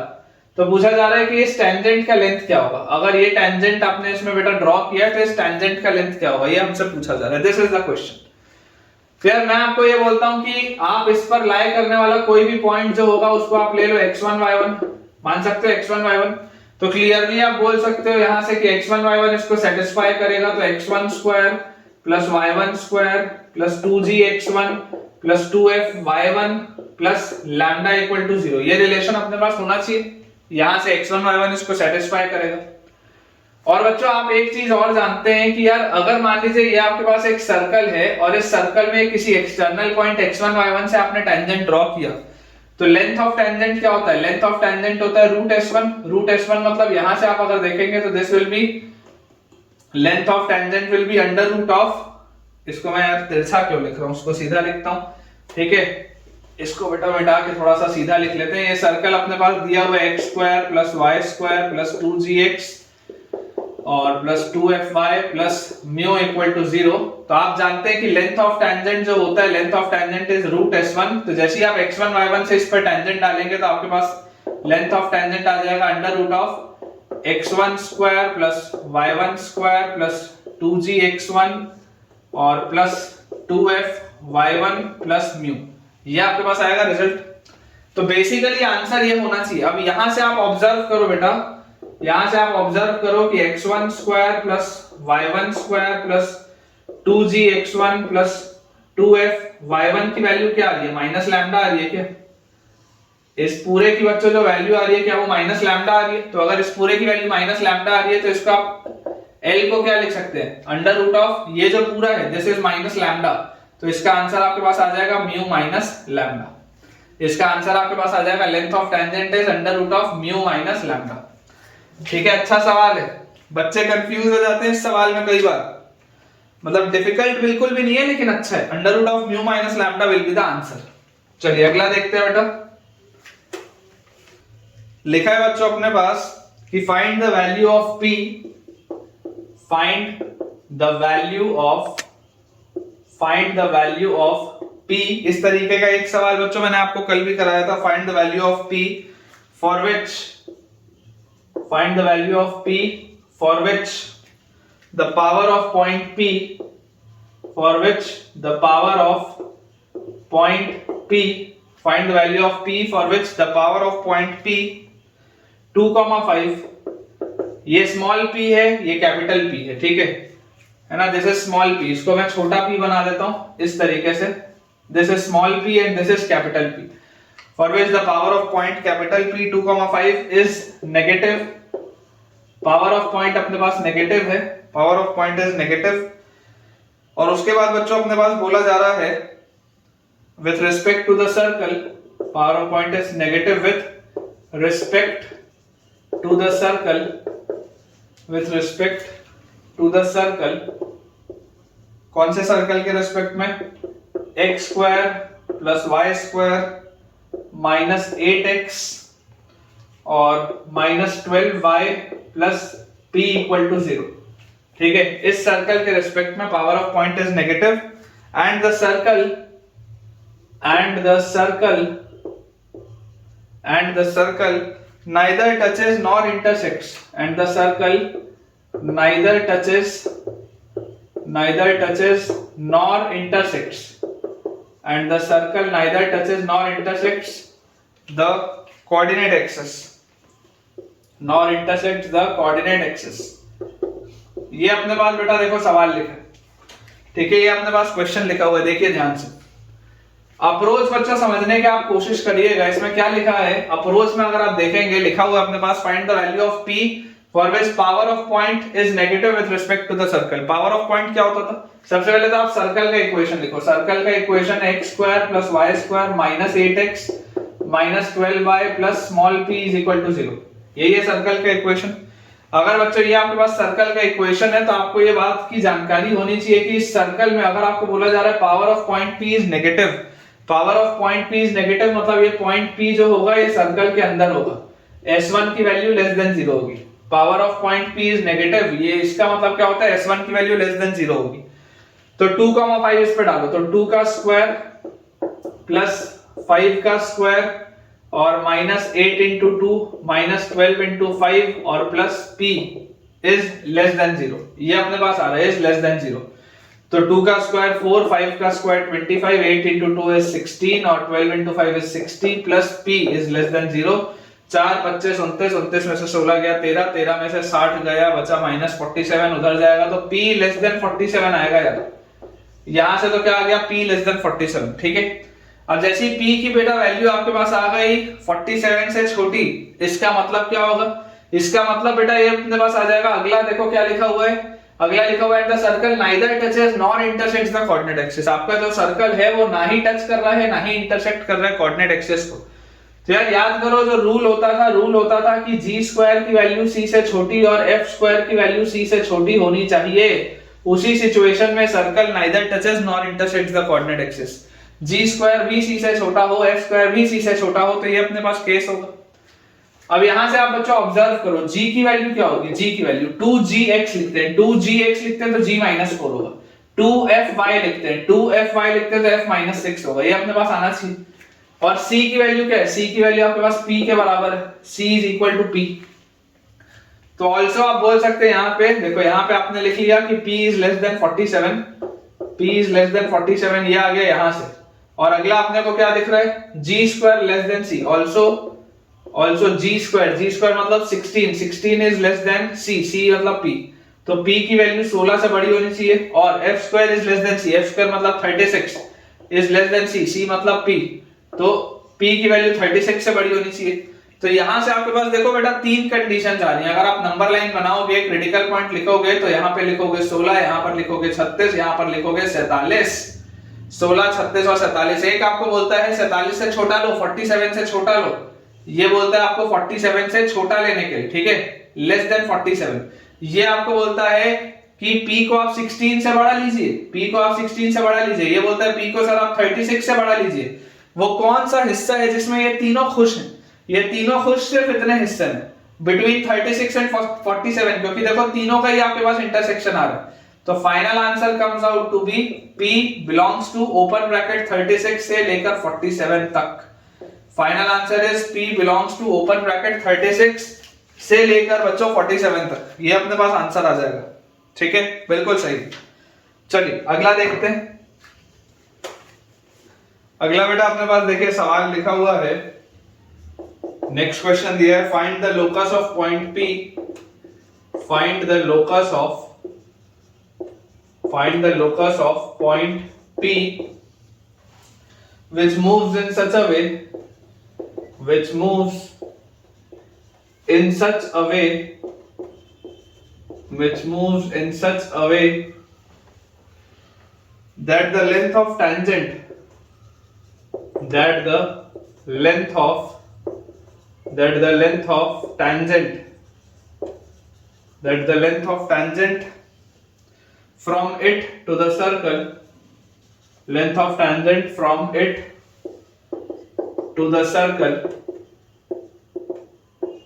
तो पूछा जा रहा है कि इस टेंजेंट का लेंथ क्या होगा। अगर ये टेंजेंट आपने इसमें बेटा ड्रॉ किया तो इस टेंजेंट का लेंथ क्या होगा, ये हमसे पूछा जा रहा है। This is the question. फिर मैं आपको ये बोलता हूं कि आप इस पर लाई करने वाला कोई भी पॉइंट जो होगा उसको आप ले लो x1 y1, मान सकते हो x1 y1। तो क्लियरली आप बोल सकते हो यहां से कि x1 y1 इसको सेटिस्फाई करेगा, तो x1 square plus y1 square plus 2gx1 plus 2fy1 plus lambda equal to 0। ये रिलेशन अपने पास होना चाहिए, यहां से x1 y1 इसको सेटिस्फाई करेगा। और बच्चों आप एक चीज और जानते हैं कि यार अगर मान लीजिए ये आपके पास एक सर्कल है और इस सर्कल में किसी एक्सटर्नल पॉइंट x1 y1 से आपने टेंजेंट ड्रॉ किया, तो लेंथ ऑफ टेंजेंट क्या होता है, लेंथ ऑफ टेंजेंट होता है रूट s1। रूट s1 मतलब यहां से आप अगर देखेंगे तो this will be length of tangent will be under root of, इसको मैं यार तिरछा क्यों लिख रहा हूं, उसको सीधा लिखता हूं। ठीक है, इसको बेटा मिटा के थोड़ा सा सीधा लिख लेते हैं। ये सर्कल अपने पास दिया हुआ है x square plus y square plus 2gx और plus 2fy plus mu equal to 0। तो आप जानते हैं कि लेंथ ऑफ टेंजेंट जो होता है, length of tangent is root s1। तो जैसे ही आप x1 y1 से इस पर टेंजेंट डालेंगे तो आपके पास लेंथ ऑफ टेंजेंट आ जाएगा under root of x1 square plus y1 square plus 2gx1 और प्लस 2fy1 प्लस म्यू। ये आपके पास आएगा रिजल्ट। तो बेसिकली आंसर ये होना चाहिए। अब यहां से आप ऑब्जर्व करो बेटा, यहां से आप ऑब्जर्व करो कि x1 square plus y1 square plus 2gx1 plus 2fy1 की वैल्यू क्या आ रही है, माइनस लैम्डा आ रही है क्या? इस पूरे की बच्चों जो वैल्यू आ रही है क्या वो माइनस लैम्डा आ रही है? तो अगर इस पूरे की वैल्यू माइनस लैम्डा आ रही है तो इसका आप L को क्या लिख सकते हैं, अंडर रूट ऑफ ये जो पूरा है दिस इज माइनस लैम्डा। तो इसका आंसर आपके पास आ जाएगा म्यू माइनस लैम्डा। इसका आंसर आपके पास आ जाएगा length of tangent is under root of mu minus lambda. ठीक है, अच्छा सवाल है। बच्चे कंफ्यूज हो जाते हैं इस सवाल में कई बार, मतलब डिफिकल्ट बिल्कुल भी नहीं है लेकिन अच्छा है। Under root of mu minus lambda will be the answer. चलिए अगला देखते हैं बेटा। लिखा है बच्चों अपने पास कि find the value of p, find the value of, find the value of p। इस तरीके का एक सवाल बच्चों मैंने आपको कल भी कराया था, find the value of p for which, find the value of p for which the power of point P, for which the power of point P, find the value of P for which the power of point P 2,5, ये स्मॉल p है, ये कैपिटल P है, ठीक है ना। दिस इज स्मॉल p, इसको मैं छोटा p बना देता हूं इस तरीके से, this is small p and this is capital P, for which the power of point capital P 2,5 is negative, power of point अपने पास नेगेटिव है, power of point is negative. और उसके बाद बच्चों अपने पास बोला जा रहा है with respect to the circle, power of point is negative with respect to the circle, with respect to the circle, कौन से सर्कल के रेस्पेक्ट में, x square plus y square minus 8x और minus 12y plus p equal to 0, ठीक है। इस सर्कल के रेस्पेक्ट में power of point is negative and the circle neither touches nor intersects, and the circle neither touches nor intersects, and the circle neither touches nor intersects the coordinate axis, nor intersects the coordinate axis। ये अपने पास बेटा देखो सवाल लिखा है, ठीक है, ये अपने पास क्वेश्चन लिखा हुआ है, देखिए ध्यान से। अप्रोच बच्चा समझने की आप कोशिश करिएगा, इसमें क्या लिखा है अप्रोच में, अगर आप देखेंगे लिखा हुआ अपने पास find the value of p for which power of point is negative with respect to the circle. Power of point क्या होता था, सबसे पहले तो आप सर्कल का इक्वेशन लिखो, सर्कल का equation x square plus y square minus 8x minus 12y plus small p is equal to 0, यही है सर्कल का इक्वेशन। अगर बच्चों ये आपके पास सर्कल का इक्वेशन है तो आपको ये बात की जानकारी होनी चाहिए कि इस सर्कल में अगर आपको बोला जा रहा है power of point p is negative, power of point p is negative मतलब ये पॉइंट p जो होगा ये सर्कल के अंदर होगा, s1 की वैल्यू लेस देन 0 होगी। Power of point p is negative, ये इसका मतलब क्या होता है s1 की वैल्यू लेस देन 0 होगी। तो 2,5 इस पे डालो, तो 2 का स्क्वायर प्लस 5 का स्क्वायर और माइनस 8 इंटू 2 माइनस 12 इंटू 5 और plus p is less than 0, ये अपने पास आ रहा है इज लेस देन 0। तो 2 का स्क्वायर 4, 5 का स्क्वायर 25, 8 इंटू 2 इज 16 और 12 into 5 is 60 plus p is less than 0। 4 25 29, 29 में से 16 गया 13, 13 में से 60 गया बचा माइनस 47, उधर जाएगा तो p लेस देन 47 आएगा यार, यहां से तो क्या आ गया p लेस देन 47, ठीक है। अब जैसे p की बेटा वैल्यू आपके पास आ गई 47 से छोटी, इसका मतलब क्या होगा, इसका मतलब बेटा ये अपने पास आ जाएगा, अगला देखो क्या लिखा हुआ है, अगला लिखा हुआ है the circle neither touches nor intersects the coordinate axis. आपका जो सर्कल है वो ना ही टच कर रहा है ना ही इंटरसेक्ट कर रहा है कोऑर्डिनेट एक्सिस को। तो यार याद करो जो रूल होता था कि g स्क्वायर की वैल्यू c से छोटी और f स्क्वायर की वैल्यू c से छोटी होनी चाहिए, उसी सिचुएशन में circle neither touches nor intersects the coordinate axis. g square भी c से छोटा हो, f स्क्वायर भी c से छोटा हो, तो ये अपने पास केस होगा। अब यहां से आप बच्चों ऑब्जर्व करो g की वैल्यू क्या होगी, g की वैल्यू 2gx लिखते हैं, 2gx लिखते हैं तो g -4 होगा, 2fy लिखते हैं, 2fy लिखते हैं तो f -6 होगा, ये अपने पास आना चाहिए। और c की वैल्यू क्या है, c की वैल्यू आपके पास p के बराबर है, c is equal to p। तो ऑल्सो आप बोल सकते हैं यहाँ पे देखो, यहाँ पे आपने लिख लिया कि p is less than 47, p is less than 47, ये आ गया यहां से। और अगला अपने को क्या दिख रहा है, g square less than c, also g square मतलब 16 इज लेस देन c मतलब p, तो p की वैल्यू 16 से बड़ी होनी चाहिए। और f square is less than c, f square मतलब 36 इज लेस देन c मतलब p, तो p की वैल्यू 36 से बड़ी होनी चाहिए। तो यहां से आपके पास देखो बेटा 3 कंडीशंस आ रही हैं। अगर आप नंबर लाइन बनाओगे, क्रिटिकल पॉइंट लिखोगे, तो यहाँ पे लिखोगे 16, यहाँ पर लिखोगे 36, यहाँ पर लिखोगे 47, 16, 36 और 47। एक आपको बोलता है 47 से छोटा लो, 47 से छोटा लो, ये बोलता है आपको 47 से छोटा लेने के लिए, ठीक है, लेस देन 47। ये आपको बोलता है कि p को आप 16 से बढ़ा लीजिए, p को आप 16 से बढ़ा लीजिए, ये बोलता है p को सर आप 36 से बढ़ा लीजिए। वो कौन सा हिस्सा है जिसमें ये तीनों खुश हैं, ये तीनों खुश सिर्फ इतने हिस्से में बिटवीन 36 एंड 47, क्योंकि देखो तीनों का ही आपके पास इंटरसेक्शन आ रहा है। तो final answer comes out to be p belongs to open bracket 36 से लेकर 47 तक। Final answer is p belongs to open bracket 36 से लेकर बच्चों 47 तक, ये अपने पास आंसर आ जाएगा। ठीक है, बिल्कुल सही। चलिए अगला देखते हैं। अगला बेटा अपने पास देखिए सवाल लिखा हुआ है, नेक्स्ट क्वेश्चन दिया है, find the locus of point P, find the locus of point P which moves in such a way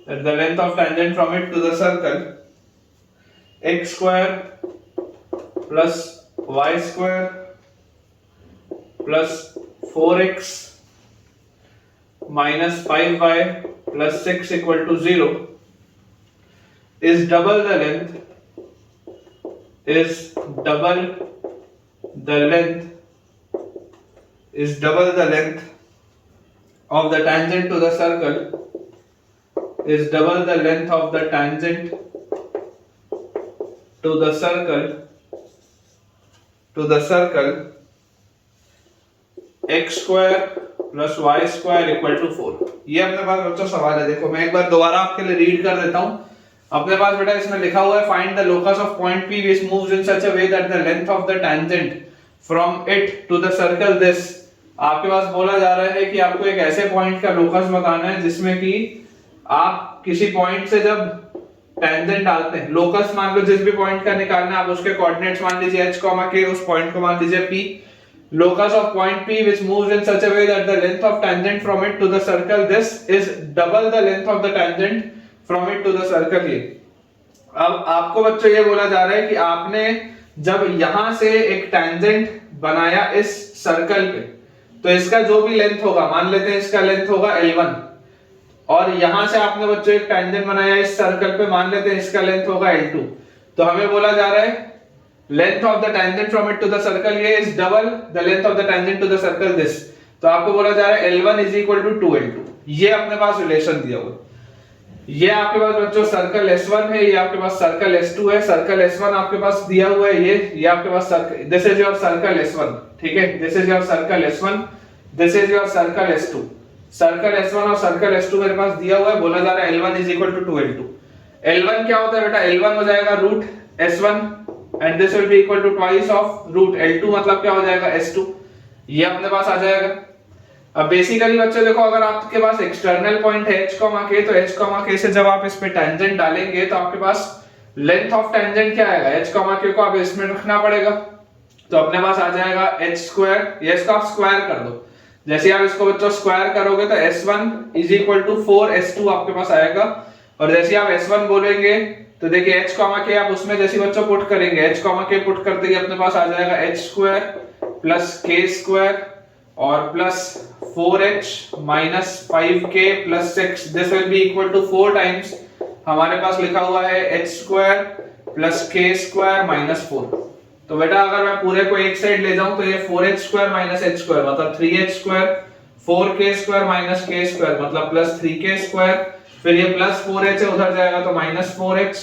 that the length of tangent from it to the circle, x square plus y square plus 4x minus 5y plus 6 equal to 0 is double the length of the tangent to the circle, x square plus y square equal to 4। ये अपने पास बच्चों सवाल है। देखो मैं एक बार दोबारा आपके लिए रीड कर देता हूं। अपने पास बेटा इसमें लिखा हुआ है, find the locus of point P which moves in such a way that the length of the tangent from it to the circle this। आपके पास बोला जा रहा है कि आपको एक ऐसे पॉइंट का लोकस बताना है जिसमें कि आप किसी पॉइंट से जब टेंजेंट डालते हैं, लोकस मान लो जिस भी पॉइंट का निकालना है, आप उसके कोऑर्डिनेट्स मान लीजिए h, k, उस पॉइंट को मान लीजिए P। Locus of point P which moves in such a way that the length of tangent from it to the circle this is double the length of the tangent from it to the circle ये। अब आपको बच्चों ये बोला जा रहा है कि आपने जब यहां से एक टेंजेंट बनाया इस सर्कल पे, तो इसका जो भी लेंथ होगा, मान लेते हैं इसका लेंथ होगा L1, और यहां से आपने बच्चों एक टेंजेंट बनाया इस सर्कल पे, मान लेते हैं इसका लेंथ होगा L2। तो हमें बोला जा रहा है length of the tangent from it to the circle ये is double the length of the tangent to the circle this। तो आपको बोला जा रहा है L1 is equal to 2L2। ये अपने पास रिलेशन दिया हुआ है। ये आपके पास बच्चों सर्कल S1 है, ये आपके पास सर्कल S2 है। सर्कल S1 आपके पास दिया हुआ है, ये आपके पास circle, this is your circle S1। ठीक है, this is your circle S1, this is your circle S2। Circle S1 और सर्कल S2 मेरे पास दिया हुआ है, बोला जा रहा है L1 is equal to 2L2। L1 क्या होता है बेटा, L1 हो जाएगा root S1 and this will be equal to twice of root L2, मतलब क्या हो जाएगा S2। ये अपने पास आ जाएगा। अब बेसिकली बच्चों देखो, अगर आपके पास एक्सटर्नल पॉइंट है h, k, तो h, k से जब आप इस पे टेंजेंट डालेंगे तो आपके पास लेंथ ऑफ टेंजेंट क्या आएगा, h, k को आप इसमें रखना पड़ेगा, तो अपने पास आ जाएगा h स्क्वायर। ये इसका आप स्क्वायर कर दो, जैसे आप इसको बच्चों स्क्वायर करोगे तो S1 is equal to 4S2 आपके पास आएगा। और जैसे आप S1 बोलेंगे तो देखिए h, k आप उसमें जैसे बच्चों पुट करेंगे, h, k पुट करते ही अपने पास आ जाएगा h square plus k square और plus 4h minus 5k plus 6, this will be equal to 4 times हमारे पास लिखा हुआ है h square plus k square minus 4। तो बेटा अगर मैं पूरे को एक साइड ले जाऊं तो ये 4h square minus h square मतलब 3h square, 4k square minus k square मतलब प्लस 3k स्क्वायर, फिर ये प्लस 4h है उधर जाएगा तो माइनस 4h।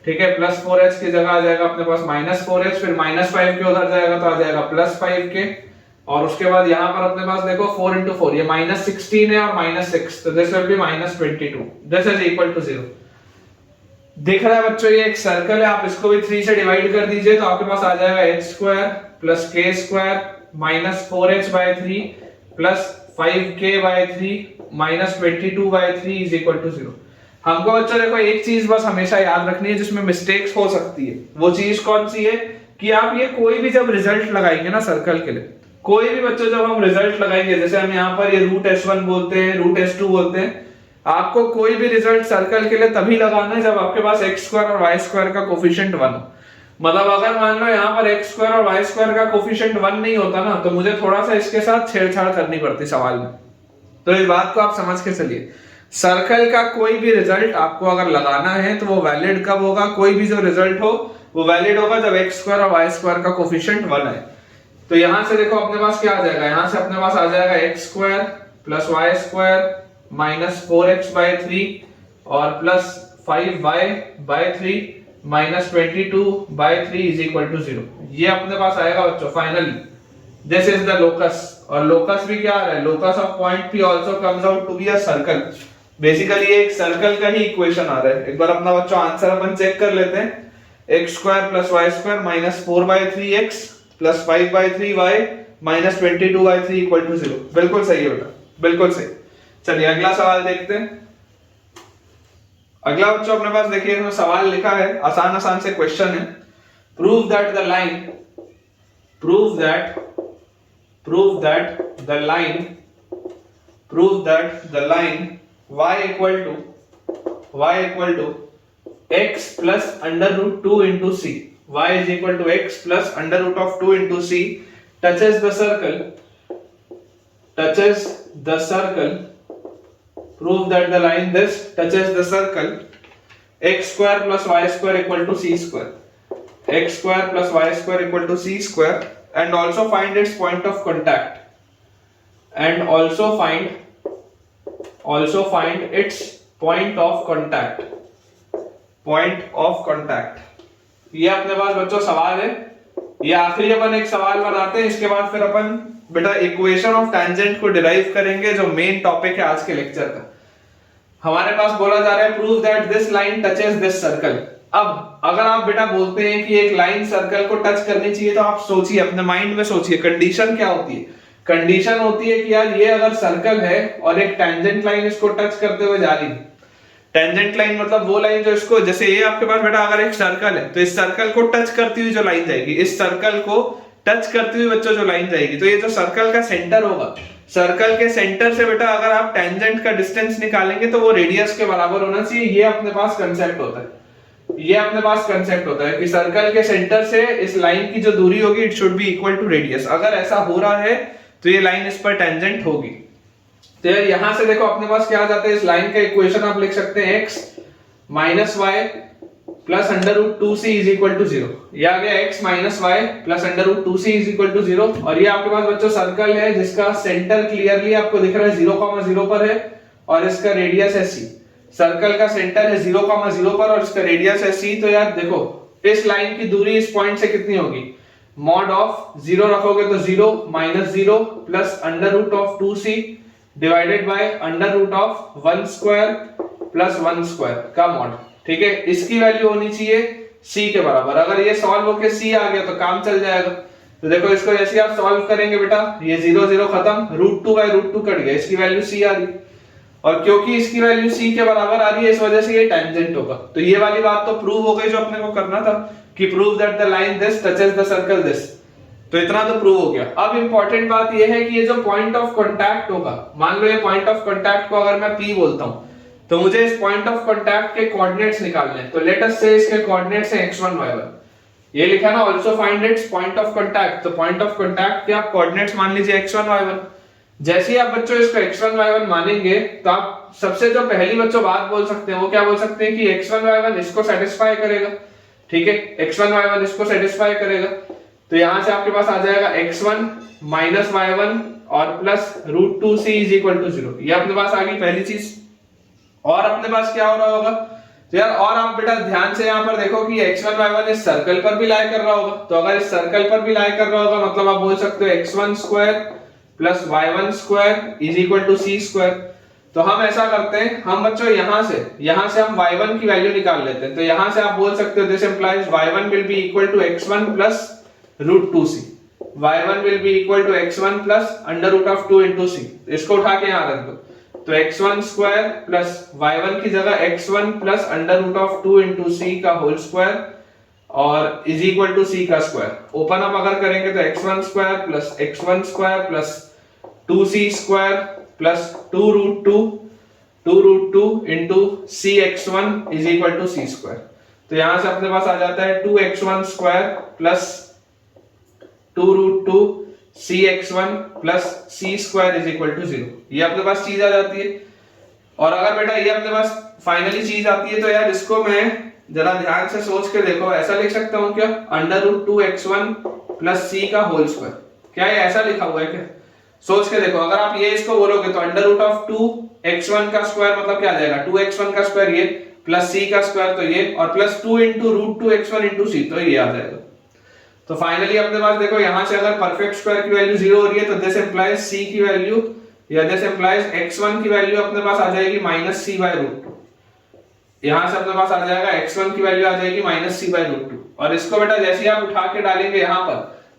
ठीक है, प्लस 4h की जगह आ जाएगा अपने पास माइनस 4h, फिर माइनस 5k उधर जाएगा तो आ जाएगा प्लस 5k, और उसके बाद यहाँ पर अपने पास देखो 4 into 4 ये माइनस 16 है और माइनस 6, तो this will be minus 22, this is equal to 0। दिख रहा है बच्चों, ये एक सर्कल है, आप इसको भी 3 से डिवाइड कर दीजिए तो आपके पास आ जाएगा h square plus k square minus 4h by 3 plus 5k by 3 minus 22 by 3 is equal to 0। हमको बच्चों देखो एक चीज बस हमेशा याद रखनी है जिसमें मिस्टेक्स हो सकती है, वो चीज कौन सी है कि आप ये कोई भी जब रिजल्ट लगाएंगे ना सर्कल के लिए, कोई भी बच्चों जब हम रिजल्ट लगाएंगे, जैसे हम यहाँ पर ये रूट S1 बोलते हैं, रूट S2 बोलते हैं, आपको कोई भी रिजल्ट सर्कल के लिए तभी लगाना है जब आपके पास x स्क्वायर और y स्क्वायर का कोफिशिएंट 1 हो। मतलब अगर मान लो यहाँ पर x स्क्वायर और y स्क्वायर का कोफिशिएंट 1 नहीं होता ना, तो मुझे थोड़ा सा इसके साथ छेड़छाड़ करनी पड़ती सवाल में। तो इस बात को आप समझ के चलिए। सर्कल का कोई भी रिजल्ट आपको अगर लगाना है तो वो वैलिड कब होगा, कोई भी जो रिजल्ट हो वो वैलिड होगा जब एक्स स्क्वायर और वाई स्क्वायर का कोफिशिएंट 1 है। तो यहां से देखो अपने पास क्या आ जाएगा, यहां से अपने पास आ जाएगा x square plus y square minus 4x/3 और plus 5y/3 minus 22/3 is equal to 0। ये अपने पास आएगा बच्चों finally. This is the locus, और लोकस भी क्या आ रहा है, locus of point p also comes out to be a circle. Basically ये एक सर्कल का ही इक्वेशन आ रहा है। एक बार अपना बच्चों आंसर अपन चेक कर लेते हैं। X square plus y square minus 4/3x plus 5/3y minus 22/3 equal to 0। बिल्कुल सही है बेटा, बिल्कुल सही। चलिए अगला सवाल देखते हैं। अगला बच्चों अपने पास देखिए इसमें सवाल लिखा है, आसान आसान से क्वेश्चन है। Prove that the line y equal to x plus under root 2 into c, y is equal to x plus under root of 2 into c touches the circle. Prove that the line this touches the circle x square plus y square equal to c square, x square plus y square equal to c square, and also find its point of contact, and also find its point of contact। ये अपने पास बच्चों सवाल है। ये आखिरी अपन एक सवाल बनाते हैं, इसके बाद फिर अपन बेटा इक्वेशन ऑफ टेंजेंट को डिराइव करेंगे, जो मेन टॉपिक है आज के लेक्चर का। हमारे पास बोला जा रहा है prove that this line touches this circle. अब अगर आप बेटा बोलते हैं कि एक लाइन सर्कल को टच करनी चाहिए, तो आप सोचिए, अपने माइंड में सोचिए कंडीशन क्या होती है। कंडीशन होती है कि यार ये अगर सर्कल है और एक टेंजेंट लाइन इसको टच करते हुए जा रही है। टेंजेंट लाइन मतलब वो लाइन जो इसको, जैसे ये आपके पास बेटा अगर एक सर्कल है तो इस सर्कल को टच करती हुई जो लाइन जाएगी, इस सर्कल को टच करती हुई बच्चों जो लाइन जाएगी, तो ये जो सर्कल का सेंटर होगा, सर्कल के सेंटर से बेटा अगर आप टेंजेंट का डिस्टेंस निकालेंगे तो वो रेडियस के बराबर होना चाहिए। ये अपने पास कंसेप्ट होता है कि सर्कल के सेंटर से इस लाइन की जो दूरी होगी it should be equal to radius. अगर ऐसा हो रहा है तो ये लाइन इस पर टेंजेंट होगी। तो यार यहां से देखो अपने पास क्या आ जाता है, इस लाइन का इक्वेशन आप लिख सकते हैं x minus y plus under root 2c is equal to 0। ये आ गया x minus y plus under root 2c is equal to 0। और ये आपके पास बच्चों सर्कल है जिसका सेंटर क्लियरली आपको दिख रहा है 0,0 पर है और इसका रेडियस है c। सर्कल का सेंटर है 0,0 पर और इसका रेडियस है c। तो यार देखो इस लाइन की दूरी इस पॉइंट से कितनी होगी, मॉड ऑफ 0 रखोगे तो 0 minus 0 plus under root of 2c divided by under root of 1 square plus 1 square का मॉड। ठीक है, इसकी वैल्यू होनी चाहिए c के बराबर। अगर ये सॉल्व होके c आ गया तो काम चल जाएगा। तो देखो इसको जैसे आप सॉल्व करेंगे बेटा, ये 0 0 खत्म, रूट 2 बाय रूट 2 कट गया, इसकी वैल्यू c आ रही। और क्योंकि इसकी वैल्यू c के बराबर आ रही है इस वजह से ये टेंजेंट होगा। तो ये वाली बात तो प्रूव हो गई जो अपने को करना था कि prove that the line this touches the circle this. तो इतना तो प्रूव हो गया। अब इंपॉर्टेंट बात ये है कि ये जो पॉइंट ऑफ कांटेक्ट होगा, मान लो ये पॉइंट ऑफ कांटेक्ट को अगर मैं P बोलता हूं तो मुझे इस पॉइंट ऑफ कांटेक्ट के कोऑर्डिनेट्स निकालने हैं। तो लेट अस से इसके कोऑर्डिनेट्स हैं x1 y1। ये लिखा ना also find its point of contact. तो पॉइंट ऑफ कांटेक्ट के आप कोऑर्डिनेट्स मान लीजिए x1 y1। जैसे ही आप बच्चों इसको x1 y1 मानेंगे तो आप सबसे जो पहली बच्चों बात बोल सकते हैं वो क्या बोल सकते हैं कि x1 y1 इसको सेटिस्फाई करेगा। ठीक है, x1 y1 इसको सेटिस्फाई करेगा। तो यहां से आपके पास आ जाएगा x1 माइनस y1 और plus root 2c is equal to 0। ये अपने पास आ गई पहली चीज। और अपने पास क्या हो रहा होगा, तो यार और आप बेटा ध्यान से यहां पर देखो कि x1 y1 इस सर्कल पर भी लाई कर रहा होगा। तो अगर इस सर्कल पर भी लाई कर रहा होगा मतलब आप बोल सकते हो x1 square plus y1 square is equal to c square. तो हम ऐसा करते हैं, हम बच्चों यहां से हम y1 की वैल्यू निकाल लेते हैं। तो यहां से आप बोल सकते हो this implies y1 will be equal to x1 plus root 2c। y1 will be equal to x1 plus under root of 2 into c। इसको उठा के यहां रख दो। तो x1 स्क्वायर प्लस y1 की जगह x1 plus under root of 2 into c का होल स्क्वायर और इज इक्वल टू c का स्क्वायर। ओपन अप अगर करेंगे तो x1 square plus x1 square plus 2c square plus 2 root 2 into cx1 is equal to c square. तो यहां से अपने पास आ जाता है 2x1 square plus 2 root 2 cx1 plus c square is equal to 0। ये अपने पास चीज आ जाती है। और अगर बेटा ये अपने पास फाइनली चीज आती है तो यार इसको मैं जरा ध्यान से सोच के देखो, ऐसा लिख सकता हूँ क्या, √2x1 प्लस c का होल स्क्वायर। क्या ये ऐसा लिखा हुआ है क्या? सोच के देखो, अगर आप ये इसको बोलोगे तो √2x1 का स्क्वायर मतलब क्या आ जाएगा, 2x1 का स्क्वायर ये प्लस c का स्क्वायर तो ये, और plus 2 into √2x1 into c तो ये आ जाएगा। तो फाइनली अपने पास देखो यहां से अगर परफेक्ट स्क्वायर की वैल्यू 0 हो रही है तो दिस इंप्लाइज c की वैल्यू या दिस इंप्लाइज x1 की वैल्यू अपने पास आ जाएगी -c/√2। यहां से अपने पास आ जाएगा x1 की वैल्यू आ जाएगी -c/√2, और इसको बेटा जैसे ही आप उठा के डालेंगे यहां पर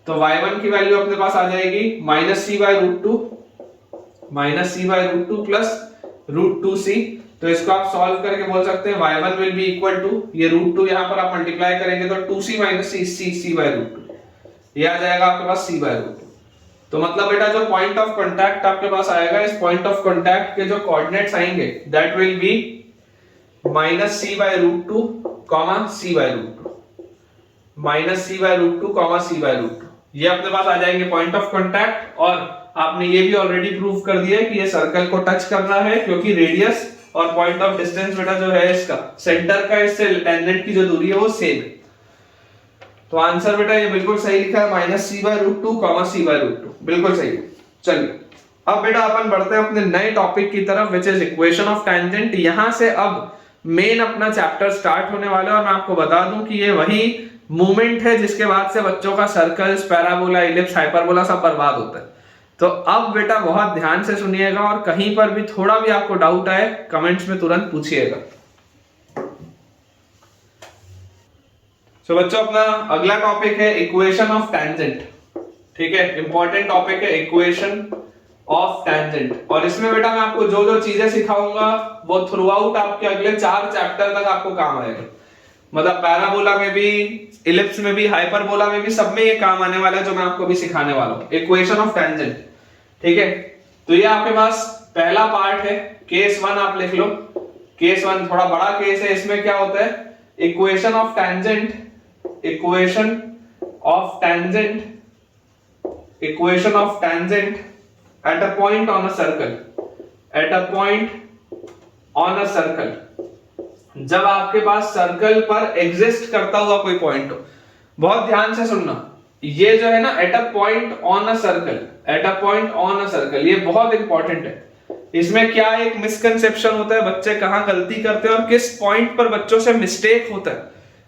तो y1 की वैल्यू अपने पास आ जाएगी -c/√2 प्लस √2c। तो इसको आप सॉल्व करके बोल सकते हैं y1 will be equal to, ये √2 यहां पर आप मल्टीप्लाई करेंगे तो 2c - c/√2, ये आ जाएगा आपके पास c/√2। तो मतलब बेटा जो पॉइंट ऑफ कांटेक्ट आपके पास आएगा, इस पॉइंट ऑफ कांटेक्ट के जो कोऑर्डिनेट्स आएंगे that will B -c/√2, c/√2, ये अपने पास आ जाएंगे पॉइंट ऑफ कांटेक्ट। और आपने ये भी ऑलरेडी प्रूव कर दिया है कि ये सर्कल को टच कर रहा है, क्योंकि रेडियस और पॉइंट ऑफ डिस्टेंस बेटा जो है इसका सेंटर का इससे टेंजेंट की जो दूरी है वो सेम है। तो आंसर बेटा ये बिल्कुल सही लिखा है, -c/√2, c/√2, बिल्कुल सही है। चलिए अब बेटा अपन बढ़ते हैं अपने नए टॉपिक की तरफ, which is equation of tangent. यहां से अब मेन अपना चैप्टर स्टार्ट होने वाला है, और मैं आपको बता दूं कि ये वही मूवमेंट है जिसके बाद से बच्चों का सर्कल्स, पैराबोला, इलिप्स, हाइपरबोला सब बर्बाद होता है। तो अब बेटा बहुत ध्यान से सुनिएगा, और कहीं पर भी थोड़ा भी आपको डाउट आए कमेंट्स में तुरंत पूछिएगा। तो बच्चों अपना अगला टॉपिक है इक्वेशन ऑफ टेंजेंट। ठीक है, इंपॉर्टेंट टॉपिक है इक्वेशन ऑफ टेंजेंट, और इसमें बेटा मैं आपको जो जो चीजें सिखाऊंगा वो थ्रू आउट आपके अगले 4 चैप्टर तक आपको काम आएगा। मतलब पैराबोला में भी, इलिप्स में भी, हाइपरबोला में भी, सब में ये काम आने वाला है जो मैं आपको भी सिखाने वाला हूं, इक्वेशन ऑफ टेंजेंट। ठीक है, तो ये आपके पास पहला पार्ट है, केस 1 आप लिख लो। केस 1 थोड़ा बड़ा केस है, इसमें क्या होता है, equation of tangent, equation of tangent, equation of tangent at a point on a circle, at a point on a circle। जब आपके पास सर्कल पर एग्जिस्ट करता हुआ कोई पॉइंट हो, बहुत ध्यान से सुनना, ये जो है ना eight a point on a circle, at a point on a circle, ये बहुत इंपॉर्टेंट है। इसमें क्या एक मिसकंसेप्शन होता है, बच्चे कहां गलती करते हैं और किस पॉइंट पर बच्चों से मिस्टेक होता है,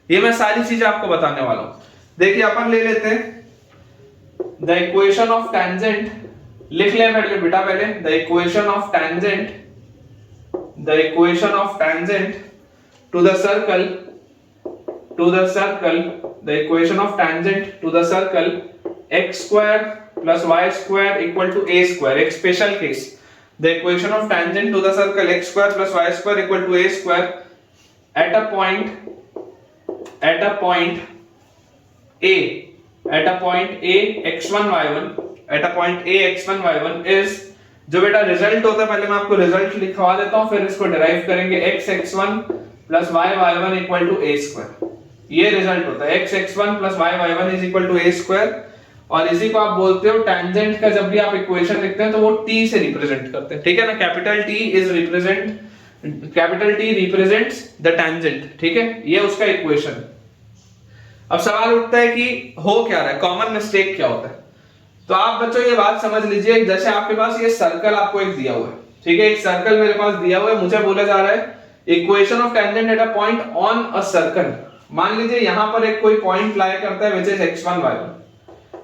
ये मैं सारी चीजें आपको बताने वाला हूं। देखिए अपन ले लेते हैं द इक्वेशन ऑफ टेंजेंट, लिख ले पहले बेटा, पहले the equation of tangent, the equation of tangent to the circle, to the circle, the equation of tangent to the circle x square plus y square equal to a square. एक special case, the equation of tangent to the circle x square plus y square equal to a square at a point, at a point a, at a point a x1 y1, at a point a x1 y1 is, जो बेटा रिजल्ट होता है, पहले मैं आपको रिजल्ट लिखवा देता हूं, फिर इसको डिराइव करेंगे, x x1 plus y y1 equal to a square. ये रिजल्ट होता है, x x1 plus y y1 is equal to a square. और इसी को आप बोलते हो टेंजेंट का, जब भी आप इक्वेशन लिखते हैं तो वो t से रिप्रेजेंट करते हैं। ठीक है ना, capital T is represent, capital T represents the tangent. ठीक है, ये उसका इक्वेशन। अब सवाल उठता है कि हो क्या रहा है, कॉमन मिस्टेक क्या होता है। तो आप बच्चों ये बात समझ लीजिए, जैसे आपके पास ये सर्कल आपको एक दिया हुआ है, ठीक है, एक सर्कल मेरे पास दिया हुआ है, मुझे बोला जा रहा है equation of tangent at a point on a circle. मान लीजिए यहां पर एक कोई पॉइंट लाई करता है which is x1 y1।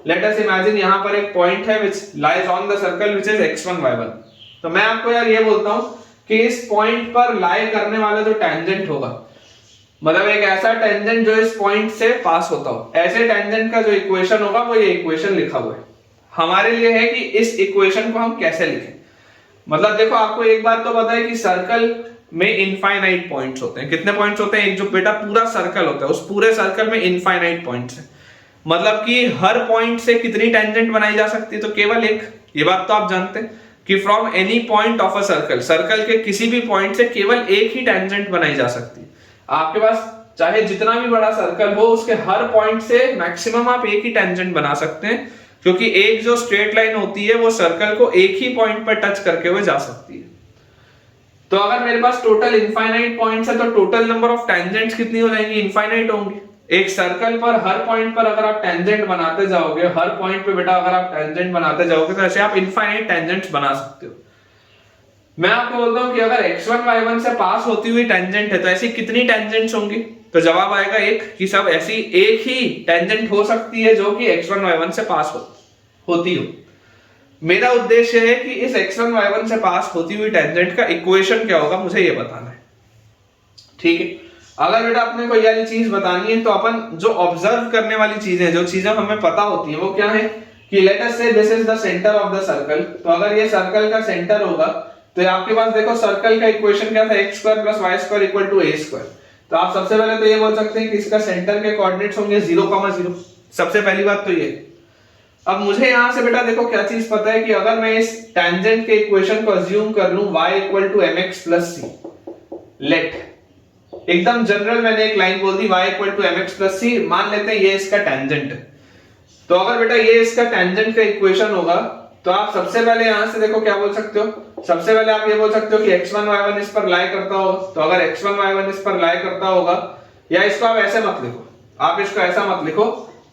Let us imagine यहां पर एक पॉइंट है which lies on the circle which is x1 y1। तो मैं आपको यार ये बोलता हूं कि इस पॉइंट पर लाई करने वाला जो टेंजेंट होगा, मतलब एक ऐसा टेंजेंट जो इस पॉइंट से पास होता हो, ऐसे टेंजेंट का जो इक्वेशन होगा वो ये इक्वेशन लिखा हुआ है। हमारे लिए है कि इस इक्वेशन को हम कैसे लिखें। मतलब देखो, आपको एक बात तो पता है कि सर्कल में इनफाइनाइट पॉइंट्स होते हैं। कितने पॉइंट्स होते हैं, एक जो बेटा पूरा सर्कल होता है, उस पूरे सर्कल में इनफाइनाइट पॉइंट्स हैं। मतलब कि हर पॉइंट से कितनी टेंजेंट बनाई जा सकती है, तो केवल एक। ये बात तो आप जानते हैं कि from any point of a circle, circle के किसी भी पॉइंट से केवल एक ही टेंजेंट बनाई जा सकती है। आपके पास चाहे जितना भी बड़ा सर्कल हो, उसके हर पॉइंट से मैक्सिमम आप एक ही टेंजेंट बना सकते हैं, क्योंकि एक जो स्ट्रेट लाइन होती है वो सर्कल को एक ही पॉइंट पर टच करके हुए जा सकती है। तो अगर मेरे पास टोटल इनफाइनाइट पॉइंट्स है तो टोटल नंबर ऑफ टेंजेंट्स कितनी हो जाएंगी, इनफाइनाइट होंगी। एक सर्कल पर हर पॉइंट पर अगर आप टेंजेंट बनाते जाओगे, हर पॉइंट पे बेटा अगर आप टेंजेंट बनाते जाओगे तो ऐसे आप इनफाइनाइट टेंजेंट्स बना सकते हो। मैं आपको बोलता हूं कि अगर x1 y1 से पास होती हुई टेंजेंट है तो ऐसी कितनी टेंजेंट्स होंगी, तो जवाब आएगा एक, कि सब ऐसी एक ही टेंजेंट हो सकती है जो कि x1 y1 से पास होती हो। मेरा उद्देश्य है कि इस x1 y1 से पास होती हुई टेंजेंट का इक्वेशन क्या होगा मुझे ये बताना है, ठीक है। अगर बेटा अपने को ये वाली चीज बतानी है तो अपन जो ऑब्जर्व करने वाली चीजें, जो चीजें हमें पता होती है वो क्या है कि late us say this is the centre of the circle. तो अगर ये सर्कल का सेंटर होगा तो आपके पास देखो सर्कल का इक्वेशन क्या था, x square plus y square equal to a square. तो आप सबसे पहले तो ये बोल सकते हैं कि इसका सेंटर के कोऑर्डिनेट्स होंगे 0,0। सबसे पहली बात तो ये। अब मुझे यहां से बेटा देखो क्या चीज पता है कि अगर मैं इस टेंजेंट के इक्वेशन को अज्यूम कर लूं y equal to mx plus c, let एकदम जनरल मैंने एक लाइन बोल दी y equal to mx plus c, मान लेते हैं ये इसका टेंजेंट है। तो अगर बेटा ये इसका टेंजेंट का इक्वेशन होगा तो आप सबसे पहले यहां से देखो क्या बोल सकते हो, सबसे पहले आप ये बोल सकते हो कि x1 y1 इस पर लाई करता होगा। तो अगर x1 y1 इस पर लाई करता होगा, या इसको आप ऐसे मत लिखो, आप इसको ऐसा मत लिखो,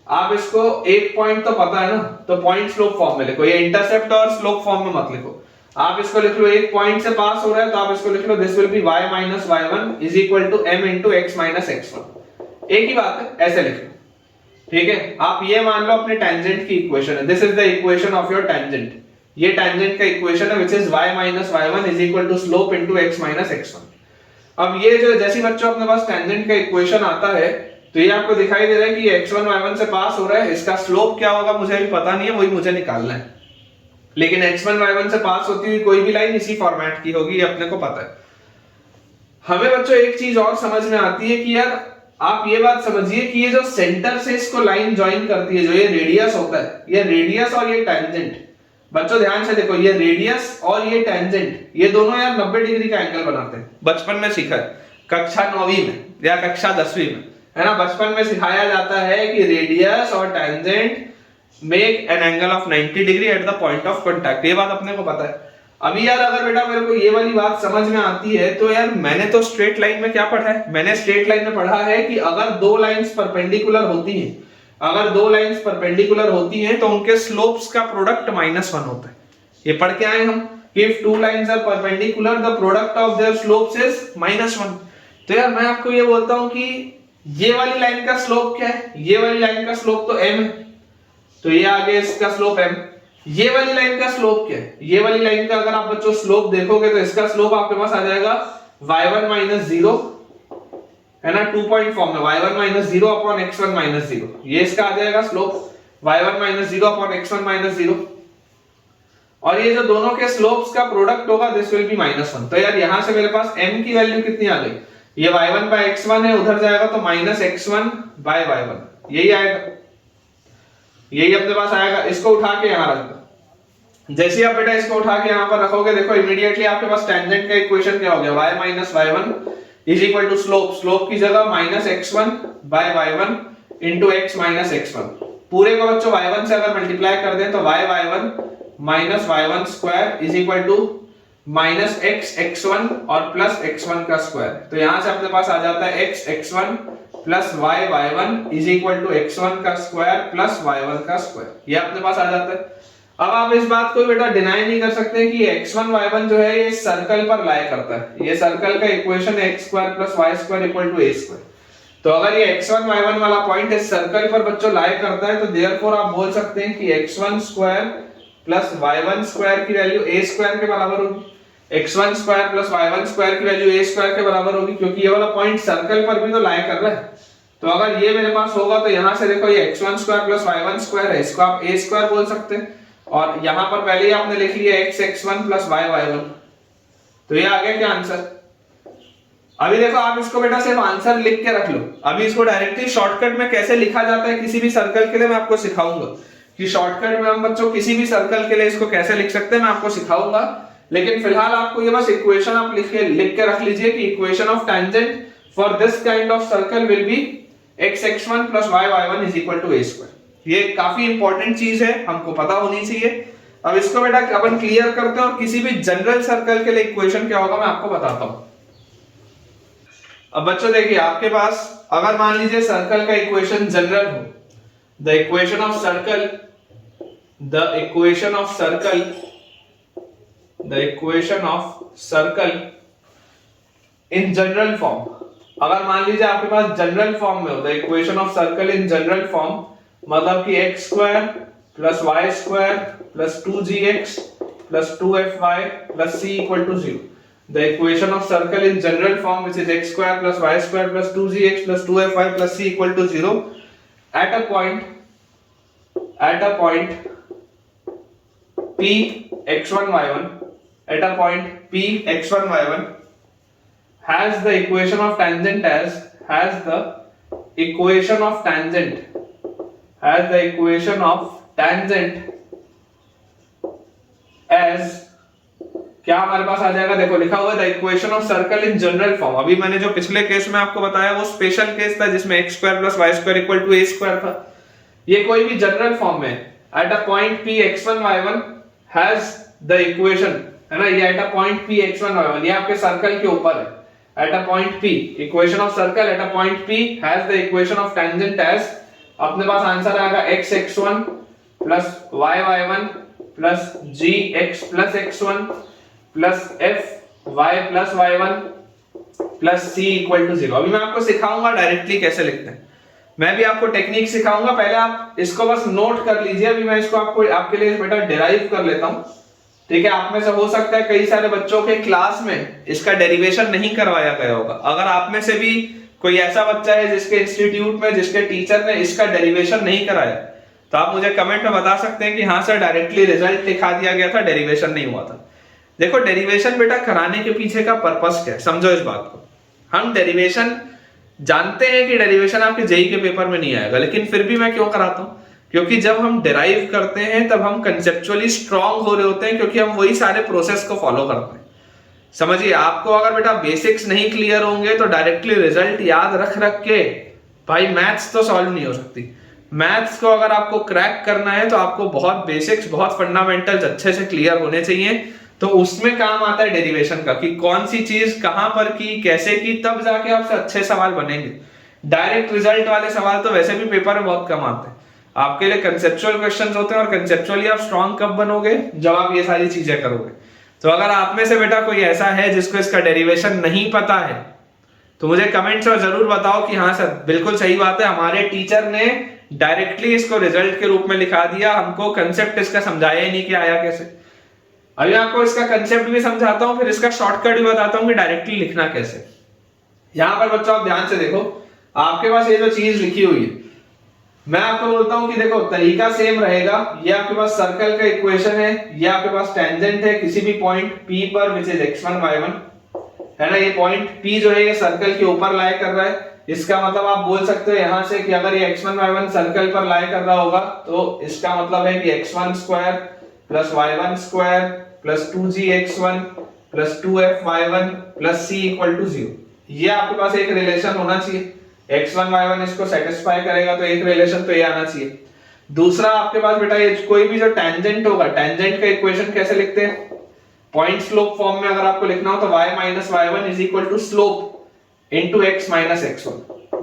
आप इसको एक पॉइंट तो पता है ना, तो पॉइंट स्लोप फॉर्म में लिखो, ये इंटरसेप्ट और स्लोप फॉर्म में मत लिखो। आप इसको लिख लो एक पॉइंट से पास हो रहा है तो आप इसको लिख लो this will be y minus y1 is equal to m into x minus x1। एक ही बात है, ऐसे लिख लो, ठीक है। आप ये मान लो अपने टेंजेंट की इक्वेशन है, this is the equation of your tangent. ये टेंजेंट का इक्वेशन है which is y minus y1 is equal to slope into x minus x1। अब ये जो जैसी बच्चों अपने पास टेंजेंट का इक्वेशन आता है तो ये आपको दिखाई दे रहा है कि ये x1 y1 से पास हो रहा है, इसका स्लोप क्या होगा मुझे भी पता नहीं है, वही मुझे निकालना है। लेकिन x1 y1 से पास होती हुई कोई भी लाइन इसी फॉर्मेट की होगी, ये अपने को पता है। हमें बच्चों एक चीज और समझ में आती है कि यार आप ये बात समझिए कि ये जो सेंटर से इसको लाइन ज्वाइन करती है, जो ये रेडियस होता है, ये रेडियस और ये टेंजेंट, बच्चों ध्यान से देखो, ये रेडियस और ये टेंजेंट ये दोनों यार 90 डिग्री का एंगल बनाते हैं। बचपन में सीखा है, कक्षा 9वीं में या कक्षा 10वीं में, है ना, बचपन में सिखाया जाता है कि रेडियस और tangent make an angle of 90 degree at the point of contact. ये बात अपने को पता है। अभी यार अगर बेटा मेरे को ये वाली बात समझ में आती है तो यार मैंने तो स्ट्रेट लाइन में क्या पढ़ा है, मैंने स्ट्रेट लाइन में पढ़ा है कि अगर दो लाइंस परपेंडिकुलर होती हैं, अगर दो लाइंस परपेंडिकुलर होती हैं तो उनके स्लोप्स का प्रोडक्ट -1 होता है। ये पढ़ के आए हम कि if two lines are perpendicular the product of their slopes is -1। तो यार मैं आपको ये बोलता हूं कि ये वाली लाइन का स्लोप क्या है, ये वाली लाइन का स्लोप तो m है, तो ये आगे इसका स्लोप m। ये वाली लाइन का स्लोप क्या है, ये वाली लाइन का अगर आप बच्चों स्लोप देखोगे तो इसका स्लोप आपके पास आ जाएगा y1 माइनस 0, है ना, 2 पॉइंट फॉर्म में y1 minus 0 upon x1 minus 0, ये इसका आ जाएगा slope y1 minus 0 upon x1 minus 0। और ये जो दोनों के स्लोप्स का प्रोडक्ट होगा दिस विल बी -1। तो यार यहां से मेरे पास m की वैल्यू कितनी आ गई, ये y1 बाय x1 है, उधर जाएगा तो -x1 बाय y1, यही आएगा, यही अपने पास आएगा। इसको उठा के यहां रख दो, जैसे आप बेटा इसको उठा के यहां पर रखोगे देखो इमीडिएटली आपके पास टेंजेंट का इक्वेशन क्या हो गया, y minus y1 is equal to slope, slope की जगह -x1 bye y1 into x minus x1। पूरे को बच्चों y1 से अगर मल्टीप्लाई कर दें तो y1 minus y1 square is equal to minus x(x1) और प्लस x1 का स्क्वायर। तो यहां से अपने पास आ जाता है x(x1) plus y(y1) is equal to x1 का स्क्वायर प्लस y1 का स्क्वायर, ये अपने पास आ जाता है। अब आप इस बात को बेटा डिनाई नहीं कर सकते कि x1 y1 जो है ये सर्कल पर लाई करता है, ये सर्कल का इक्वेशन है x square plus y square equal to a square. तो अगर ये x1 y1 वाला पॉइंट इस सर्कल पर बच्चों लाई करता है तो देयरफॉर आप बोल सकते हैं कि x1 square plus y1 square की वैल्यू a स्क्वायर के बराबर होगी, x1 square plus y1 square की वैल्यू a स्क्वायर के बराबर होगी, क्योंकि ये वाला पॉइंट सर्कल पर भी तो लाई कर रहा है। तो अगर ये मेरे पास होगा तो यहां से देखो ये x1 square plus y1 square है, इसको आप a स्क्वायर बोल सकते हैं, और यहां पर पहले ही आपने लिख लिया x(x1) प्लस y(y1), तो ये आ गया क्या आंसर। अभी देखो आप इसको बेटा सिर्फ आंसर लिख के रख लो, अभी इसको डायरेक्टली शॉर्टकट में कैसे लिखा जाता है किसी भी सर्कल के लिए मैं आपको सिखाऊंगा कि शॉर्टकट में हम बच्चों किसी भी सर्कल के लिए इसको कैसे लिख सकते हैं, मैं आपको सिखाऊंगा। लेकिन फिलहाल आपको ये बस इक्वेशन आप लिख के रख लीजिए कि equation of tangent for this kind of circle will be x(x1) plus y(y1) is equal to a square. ये काफी इंपॉर्टेंट चीज है, हमको पता होनी चाहिए। अब इसको बेटा अपन क्लियर करते हैं और किसी भी जनरल सर्कल के लिए इक्वेशन क्या होगा मैं आपको बताता हूं। अब बच्चों देखिए, आपके पास अगर मान लीजिए सर्कल का इक्वेशन जनरल हो, the equation of circle in general form, अगर मान लीजिए आपके पास जनरल फॉर्म में हो the equation of circle in general form, मतलब कि x square plus y square plus 2gx plus 2fy plus c equal to 0। The equation of circle in general form, which is x square plus y square plus 2gx plus 2fy plus c equal to 0 at a point p x1 y1 at a point p x1 y1 has the equation of tangent as क्या हमारे पास आ जाएगा, देखो लिखा हुआ है the equation of circle in general form. अभी मैंने जो पिछले केस में आपको बताया वो स्पेशल केस था जिसमें x square plus y square equal to a square था। ये कोई भी जनरल फॉर्म में at a point p x1 y1 has the equation, है ना, ये eight a point p x1 y1 ये आपके सर्कल के ऊपर है। At a point p equation of circle at a point p has the equation of tangent as, अपने पास आंसर आएगा x x1 plus y y1 plus g x plus x1 plus f y plus y one plus c equal to 0। अभी मैं आपको सिखाऊंगा डायरेक्टली कैसे लिखते हैं, मैं भी आपको टेक्निक सिखाऊंगा, पहले आप इसको बस नोट कर लीजिए। अभी मैं इसको आपको आपके लिए बेटा डिराइव कर लेता हूं, ठीक है। आप में से हो सकता है कई सारे बच्चों के क्लास में इसका डेरिवेशन नहीं करवाया गया होगा। अगर आप में से भी कोई ऐसा बच्चा है जिसके इंस्टीट्यूट में जिसके टीचर ने इसका डेरिवेशन नहीं कराया, तो आप मुझे कमेंट में बता सकते हैं कि हाँ सर डायरेक्टली रिजल्ट लिखा दिया गया था, डेरिवेशन नहीं हुआ था। देखो डेरिवेशन बेटा कराने के पीछे का पर्पस क्या है, समझो इस बात को। हम डेरिवेशन जानते हैं कि डेरिवेशन आपके जेई के पेपर में नहीं आएगा, लेकिन फिर भी मैं क्यों कराता हूं, क्योंकि जब हम डिराइव करते हैं तब हम कंसेप्चुअली स्ट्रांग हो रहे होते हैं, क्योंकि हम वही सारे प्रोसेस को फॉलो करते हैं। समझिए, आपको अगर बेटा बेसिक्स नहीं क्लियर होंगे तो डायरेक्टली रिजल्ट याद रख रख के भाई मैथ्स तो सॉल्व नहीं हो सकती। मैथ्स को अगर आपको क्रैक करना है तो आपको बहुत बेसिक्स, बहुत फंडामेंटल्स अच्छे से क्लियर होने चाहिए। तो उसमें काम आता है डेरिवेशन का, कि कौन सी चीज कहां पर की, कैसे की, तब जाके आपसे अच्छे सवाल बनेंगे। डायरेक्ट रिजल्ट वाले सवाल तो वैसे भी पेपर में बहुत कम आते हैं। आपके लिए कंसेप्चुअल क्वेश्चंस होते हैं, और कंसेप्चुअली आप स्ट्रांग कब बनोगे, जब आप ये सारी चीजें करोगे। तो अगर आप में से बेटा कोई ऐसा है जिसको इसका डेरिवेशन नहीं पता है, तो मुझे कमेंट्स में जरूर बताओ कि हाँ सर बिल्कुल सही बात है, हमारे टीचर ने डायरेक्टली इसको रिजल्ट के रूप में लिखा दिया, हमको कंसेप्ट इसका समझाया ही नहीं कि आया कैसे। अभी आपको इसका कंसेप्ट भी समझाता हूं, फिर इसका शॉर्टकट भी बताता हूं कि डायरेक्टली लिखना कैसे। यहां पर बच्चों आप ध्यान से देखो, आपके पास ये जो चीज लिखी हुई है, मैं आपको बोलता हूं कि देखो तरीका सेम रहेगा। ये आपके पास सर्कल का इक्वेशन है, ये आपके पास टेंजेंट है किसी भी पॉइंट P पर विच इज x1 y1, है ना। ये पॉइंट P जो है ये सर्कल के ऊपर लाई कर रहा है। इसका मतलब आप बोल सकते हो यहां से कि अगर ये x1 y1 सर्कल पर लाई कर रहा होगा तो इसका मतलब है कि x1 square plus y1 square plus 2gx1 plus 2fy1 plus c equal to 0। ये आपके पास एक रिलेशन होना चाहिए। x1 y1 इसको सेटिस्फाई करेगा तो एक रिलेशन तो ये आना चाहिए। दूसरा आपके पास बेटा ये कोई भी जो टेंजेंट होगा, टेंजेंट का इक्वेशन कैसे लिखते हैं, पॉइंट स्लोप फॉर्म में अगर आपको लिखना हो तो y minus y1 is equal to slope into x minus x1।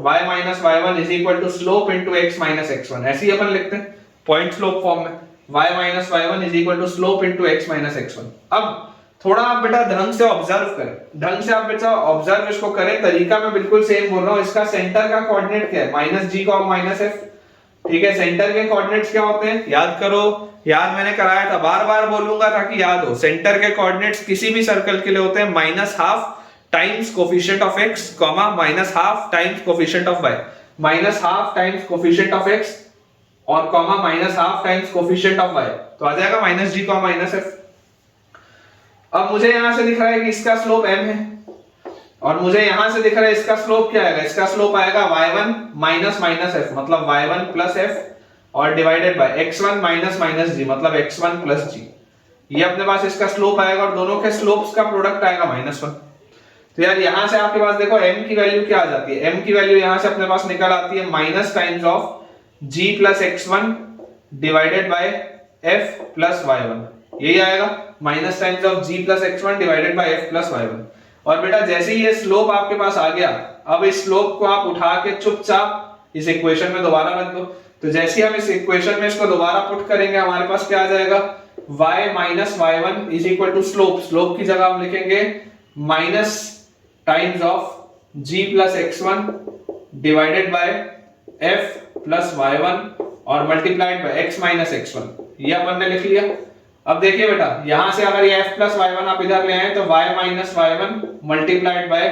y minus y1 is equal to slope into x minus x1, ऐसे ही अपन लिखते हैं पॉइंट स्लोप फॉर्म में। y minus y1 is equal to slope into x minus x1। अब थोड़ा आप बेटा ढंग से ऑब्जर्व करें, ढंग से आप बेटा ऑब्जर्व इसको करें। तरीका मैं बिल्कुल सेम बोल रहा हूं। इसका सेंटर का कोऑर्डिनेट क्या है, माइनस जी कॉम माइनस एफ, ठीक है। सेंटर के कोऑर्डिनेट्स क्या होते हैं, याद करो, याद मैंने कराया था, बार बार बोलूंगा ताकि याद हो। सेंटर के कोऑर्डिनेट्स किसी भी सर्कल के लिए होते हैं minus half times coefficient of x, comma minus half times coefficient of y, minus half times coefficient of x और comma minus half times coefficient of y, तो आ जाएगा माइनस जी कॉमा माइनस एफ। अब मुझे यहां से दिख रहा है कि इसका स्लोप m है, और मुझे यहां से दिख रहा है इसका स्लोप क्या आएगा, इसका स्लोप आएगा y1 माइनस माइनस f मतलब y1 प्लस f और divided by x1 minus minus g मतलब x1 प्लस g। ये अपने पास इसका स्लोप आएगा और दोनों के स्लोप्स का प्रोडक्ट आएगा -1। तो यार यहां से आपके पास देखो m की वैल्यू क्या आ जाती है, m की वैल्यू यहां से अपने पास निकल आती है minus times of g plus x1 divided by f plus y1। यही आएगा minus times of g plus x1 divided by f plus y1। और बेटा जैसे ही ये स्लोप आपके पास आ गया, अब इस स्लोप को आप उठा के चुपचाप इस इक्वेशन में दोबारा रख दो। तो जैसे ही हम इस इक्वेशन में इसको दोबारा पुट करेंगे, हमारे पास क्या आ जाएगा, y minus y1 is equal to slope, slope की जगह हम लिखेंगे minus times of g plus x1 divided by f plus y1 और multiplied by x minus x1। ये अपन ने लिख लिया। अब देखिए बेटा, यहां से अगर ये f प्लस y1 आप इधर ले आए तो y minus y1 multiplied by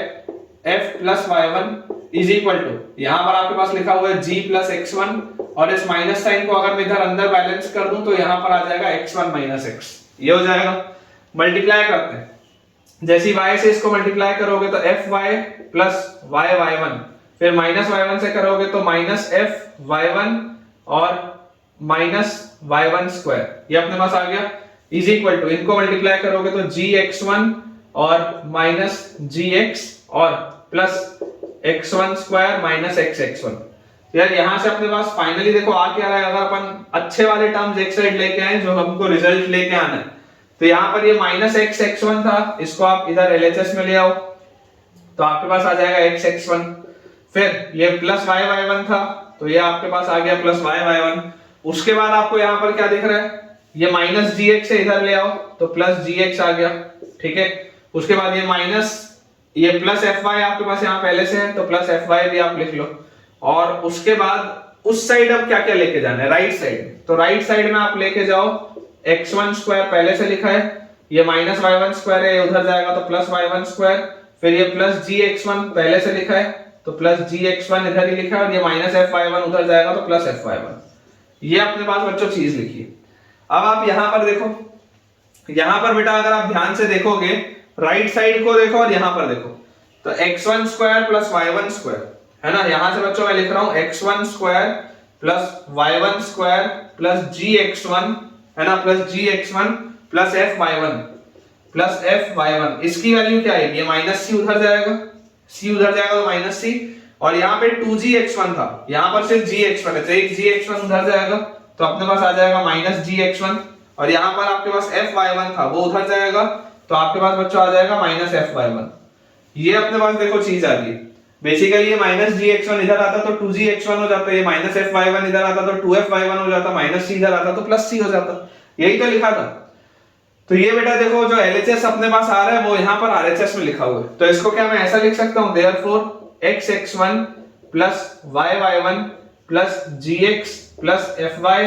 f plus y1 is equal to, यहां पर आपके पास लिखा हुआ है g प्लस x1 और इस माइनस साइन को अगर मैं इधर अंदर बैलेंस कर दूं तो यहां पर आ जाएगा x1 माइनस x। ये हो जाएगा। मल्टीप्लाई करते हैं, जैसे ही y से इसको मल्टीप्लाई करोगे तो fy प्लस y1, फिर माइनस y1 से करोगे तो माइनस f y1 और माइनस y1 स्क्वायर, ये अपने पास आ गया, इज इक्वल टू, इनको मल्टीप्लाई करोगे तो gx1 और माइनस gx और plus x1 square minus xx1। यार यहां से अपने पास फाइनली देखो आ क्या रहा है, अगर अपन अच्छे वाले टर्म्स एक साइड लेके आए जो हमको रिजल्ट लेके आना है, तो यहां पर ये माइनस xx1 था, इसको आप इधर LHS में ले आओ तो आपके पास आ जाएगा xx1। फिर ये प्लस y1 था तो ये आपके पास आ गया प्लस y1। उसके बाद आपको यहां पर क्या दिख रहा है, ये माइनस gx से इधर ले आओ तो प्लस gx आ गया, ठीक है। उसके बाद ये माइनस, ये प्लस fy आपके पास यहां पहले से है तो प्लस fy भी आप लिख लो। और उसके बाद उस साइड अब क्या क्या लेके जाना है, राइट साइड, तो राइट साइड में आप लेके जाओ x1 स्क्वायर पहले से लिखा है, ये माइनस y1 स्क्वायर है, उधर जाएगा तो प्लस y1 स्क्वायर, फिर ये प्लस gx1 पहले से लिखा है तो प्लस gx1 इधर ही लिखा है, और ये माइनस fy1 उधर जाएगा तो प्लस fy1। ये अपने पास बच्चों चीज लिखी है। अब आप यहां पर देखो, यहां पर बेटा अगर आप ध्यान से देखोगे, राइट साइड को देखो और यहां पर देखो, तो x1 square plus y1 square है ना, यहां से बच्चों मैं लिख रहा हूं x1 square plus y1 square plus gx1 है ना, plus gx1 plus fy1 plus fy1, इसकी वैल्यू क्या आएगी, ये माइनस c उधर जाएगा, c उधर जाएगा तो माइनस c, और यहाँ पे 2gx1 था, यहाँ पर सिर्फ gx1 है तो एक gx1 उधर जाएगा तो अपने पास आ जाएगा माइनस gx1, और यहाँ पर आपके पास fy1 था वो उधर जाएगा तो आपके पास बच्चों आ जाएगा माइनस fy1। ये अपने पास देखो चीज आ गई। बेसिकली ये माइनस gx1 इधर आता तो 2gx1 हो जाता, ये माइनस fy1 इधर आता तो 2fy1 हो जाता, माइनस c इधर आता तो प्लस c हो जाता, यही तो लिखा था। तो ये बेटा देखो जो LHS अपने पास आ रहा है वो यहाँ पर RHS में लिखा हुआ है, तो इसको क्या मैं ऐसा लिख सकता हूँ, therefore xx1 plus yy1 plus gx plus fy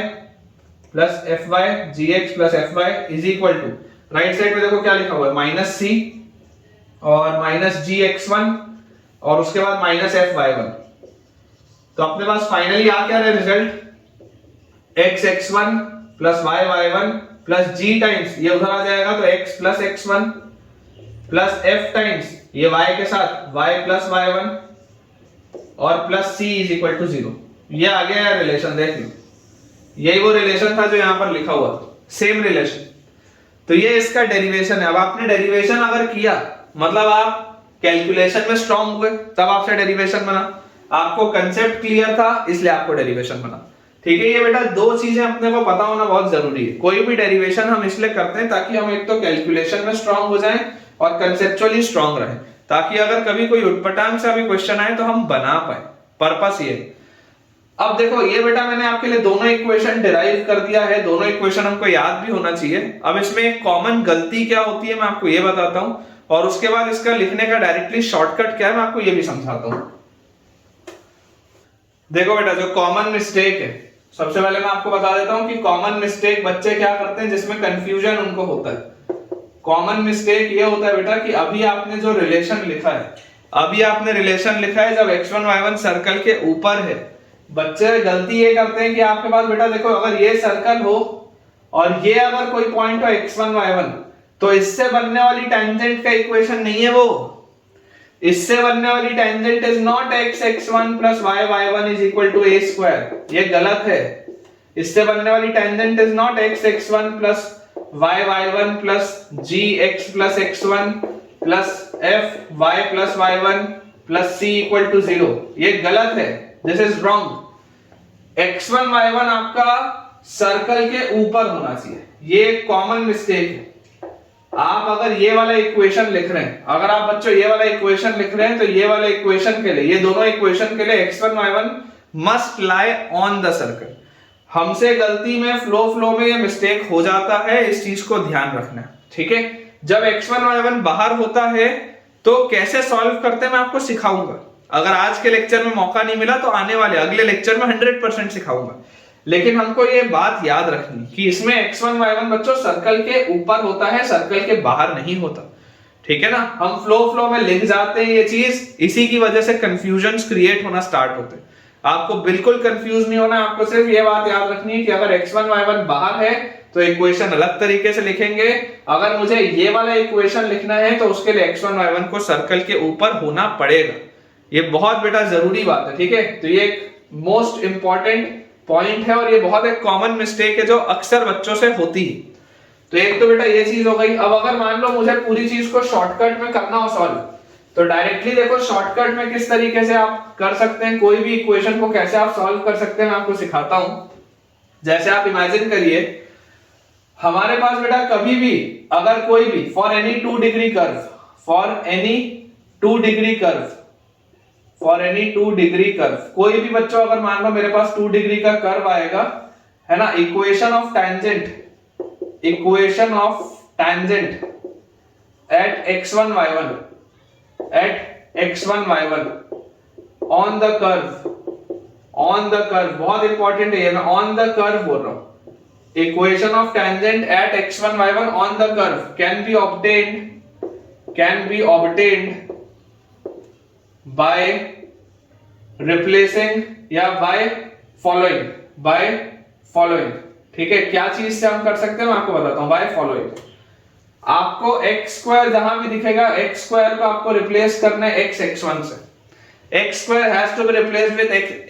gx plus fy is equal to, right side में देखो क्या लिखा हुआ है, माइनस c और माइनस gx1 और उसके बाद माइनस fy1। तो अपने पास फाइनली आ क्या रहा है result, xx1 plus yy1 plus g times ये उधर आ जाएगा तो x plus x1 plus f times ये y के साथ y प्लस y1 और plus c is equal to 0। ये आ गया है रिलेशन, देख लो यही वो रिलेशन था जो यहां पर लिखा हुआ था, सेम रिलेशन। तो ये इसका डेरिवेशन है। अब आपने डेरिवेशन अगर किया मतलब आप कैलकुलेशन में स्ट्रांग हुए तब आपसे डेरिवेशन बना, आपको कंसेप्ट क्लियर था इसलिए आपको डेरिवेशन बना, ठीक है। ये बेटा दो चीजें अपने को पता होना बहुत जरूरी है। कोई भी डेरिवेशन हम इसलिए करते हैं ताकि हम एक तो कैलकुलेशन में स्ट्रांग हो जाएं और कंसेप्चुअली स्ट्रांग रहें, ताकि अगर कभी कोई उटपटांग से भी क्वेश्चन आए तो हम बना पाए, पर्पस ये। अब देखो ये बेटा मैंने आपके लिए दोनों इक्वेशन डिराइव कर दिया है, दोनों इक्वेशन हमको याद भी होना चाहिए। अब इसमें एक कॉमन गलती क्या होती है मैं आपको ये बताता हूं, और उसके बाद इसका लिखने का डायरेक्टली शॉर्टकट क्या है मैं आपको ये भी समझाता हूं। देखो बेटा जो कॉमन मिस्टेक है, सबसे पहले मैं आपको बता देता हूं कि कॉमन मिस्टेक बच्चे क्या करते हैं जिसमें कंफ्यूजन उनको होता है। कॉमन मिस्टेक ये होता है बेटा कि अभी आपने जो रिलेशन लिखा है, अभी आपने रिलेशन लिखा है जब x1 y1 सर्कल के ऊपर है, बच्चे गलती ये करते हैं कि आपके पास बेटा देखो अगर ये सर्कल हो और ये अगर कोई पॉइंट हो x1 y1 तो इससे बनने वाली टेंजेंट का इक्वेशन नहीं है वो, इससे बनने वाली tangent is not x1 plus y1 is equal to a square, ये गलत है। इससे बनने वाली tangent is not x1 plus y1 plus gx plus x1 plus fy plus y1 plus c equal to 0, ये गलत है, this is wrong. x1 y1 आपका सर्कल के ऊपर होना चाहिए। ये एक कॉमन मिस्टेक है। आप अगर ये वाला इक्वेशन लिख रहे हैं, अगर आप बच्चों ये वाला इक्वेशन लिख रहे हैं, तो ये वाला इक्वेशन के लिए, ये दोनों इक्वेशन के लिए x1 y1 must lie on the circle. हमसे गलती में फ्लो में ये मिस्टेक हो जाता है, इस चीज को ध्यान रखना है, ठीक है। जब x1 y1 बाहर होता है तो कैसे सॉल्व करते हैं मैं आपको सिखाऊंगा। अगर आज के लेक्चर में मौका नहीं मिला तो आने वाले अगले लेक्चर में 100% सिखाऊंगा। लेकिन हमको ये बात याद रखनी कि इसमें x1 y1 बच्चों सर्कल के ऊपर होता है, सर्कल के बाहर नहीं होता, ठीक है ना। हम फ्लो में लिख जाते हैं ये चीज, इसी की वजह से कंफ्यूजन्स क्रिएट होना स्टार्ट होते हैं। आपको बिल्कुल कंफ्यूज नहीं होना, आपको सिर्फ ये बात याद रखनी है कि अगर x1 y1 बाहर है तो इक्वेशन अलग तरीके से लिखेंगे। अगर मुझे ये वाला इक्वेशन लिखना है तो उसके लिए x1 y1 को सर्कल के ऊपर होना पड़ेगा। ये बहुत बेटा जरूरी बात है, ठीक है। तो ये एक मोस्ट इंपॉर्टेंट पॉइंट है और ये बहुत एक कॉमन मिस्टेक है जो अक्सर बच्चों से होती है। तो एक तो बेटा ये चीज हो गई। अब अगर मान लो मुझे पूरी चीज को शॉर्टकट में करना हो सॉल्व, तो डायरेक्टली देखो शॉर्टकट में किस तरीके से आप कर सकते हैं, कोई भी इक्वेशन को कैसे आप सॉल्व कर सकते हैं मैं आपको सिखाता हूं। जैसे आप इमेजिन करिए हमारे पास बेटा कभी भी अगर कोई भी for any 2 degree curve, for any 2 degree curve, for any 2 degree curve, कोई भी बच्चों अगर मान लो मेरे पास 2 डिग्री का कर्व आएगा, है ना। Equation of tangent at x1 y1 on the curve, बहुत इंपॉर्टेंट है ये, मैं ऑन द कर्व बोल रहा हूं। Equation of tangent at x1 y1 on the curve can be obtained by replacing या by following, ठीक है। क्या चीज से हम कर सकते हैं मैं आपको बताता हूं। by following, आपको x स्क्वायर जहां भी दिखेगा, x स्क्वायर को आपको रिप्लेस करना है x x1 से। x square has to be replaced with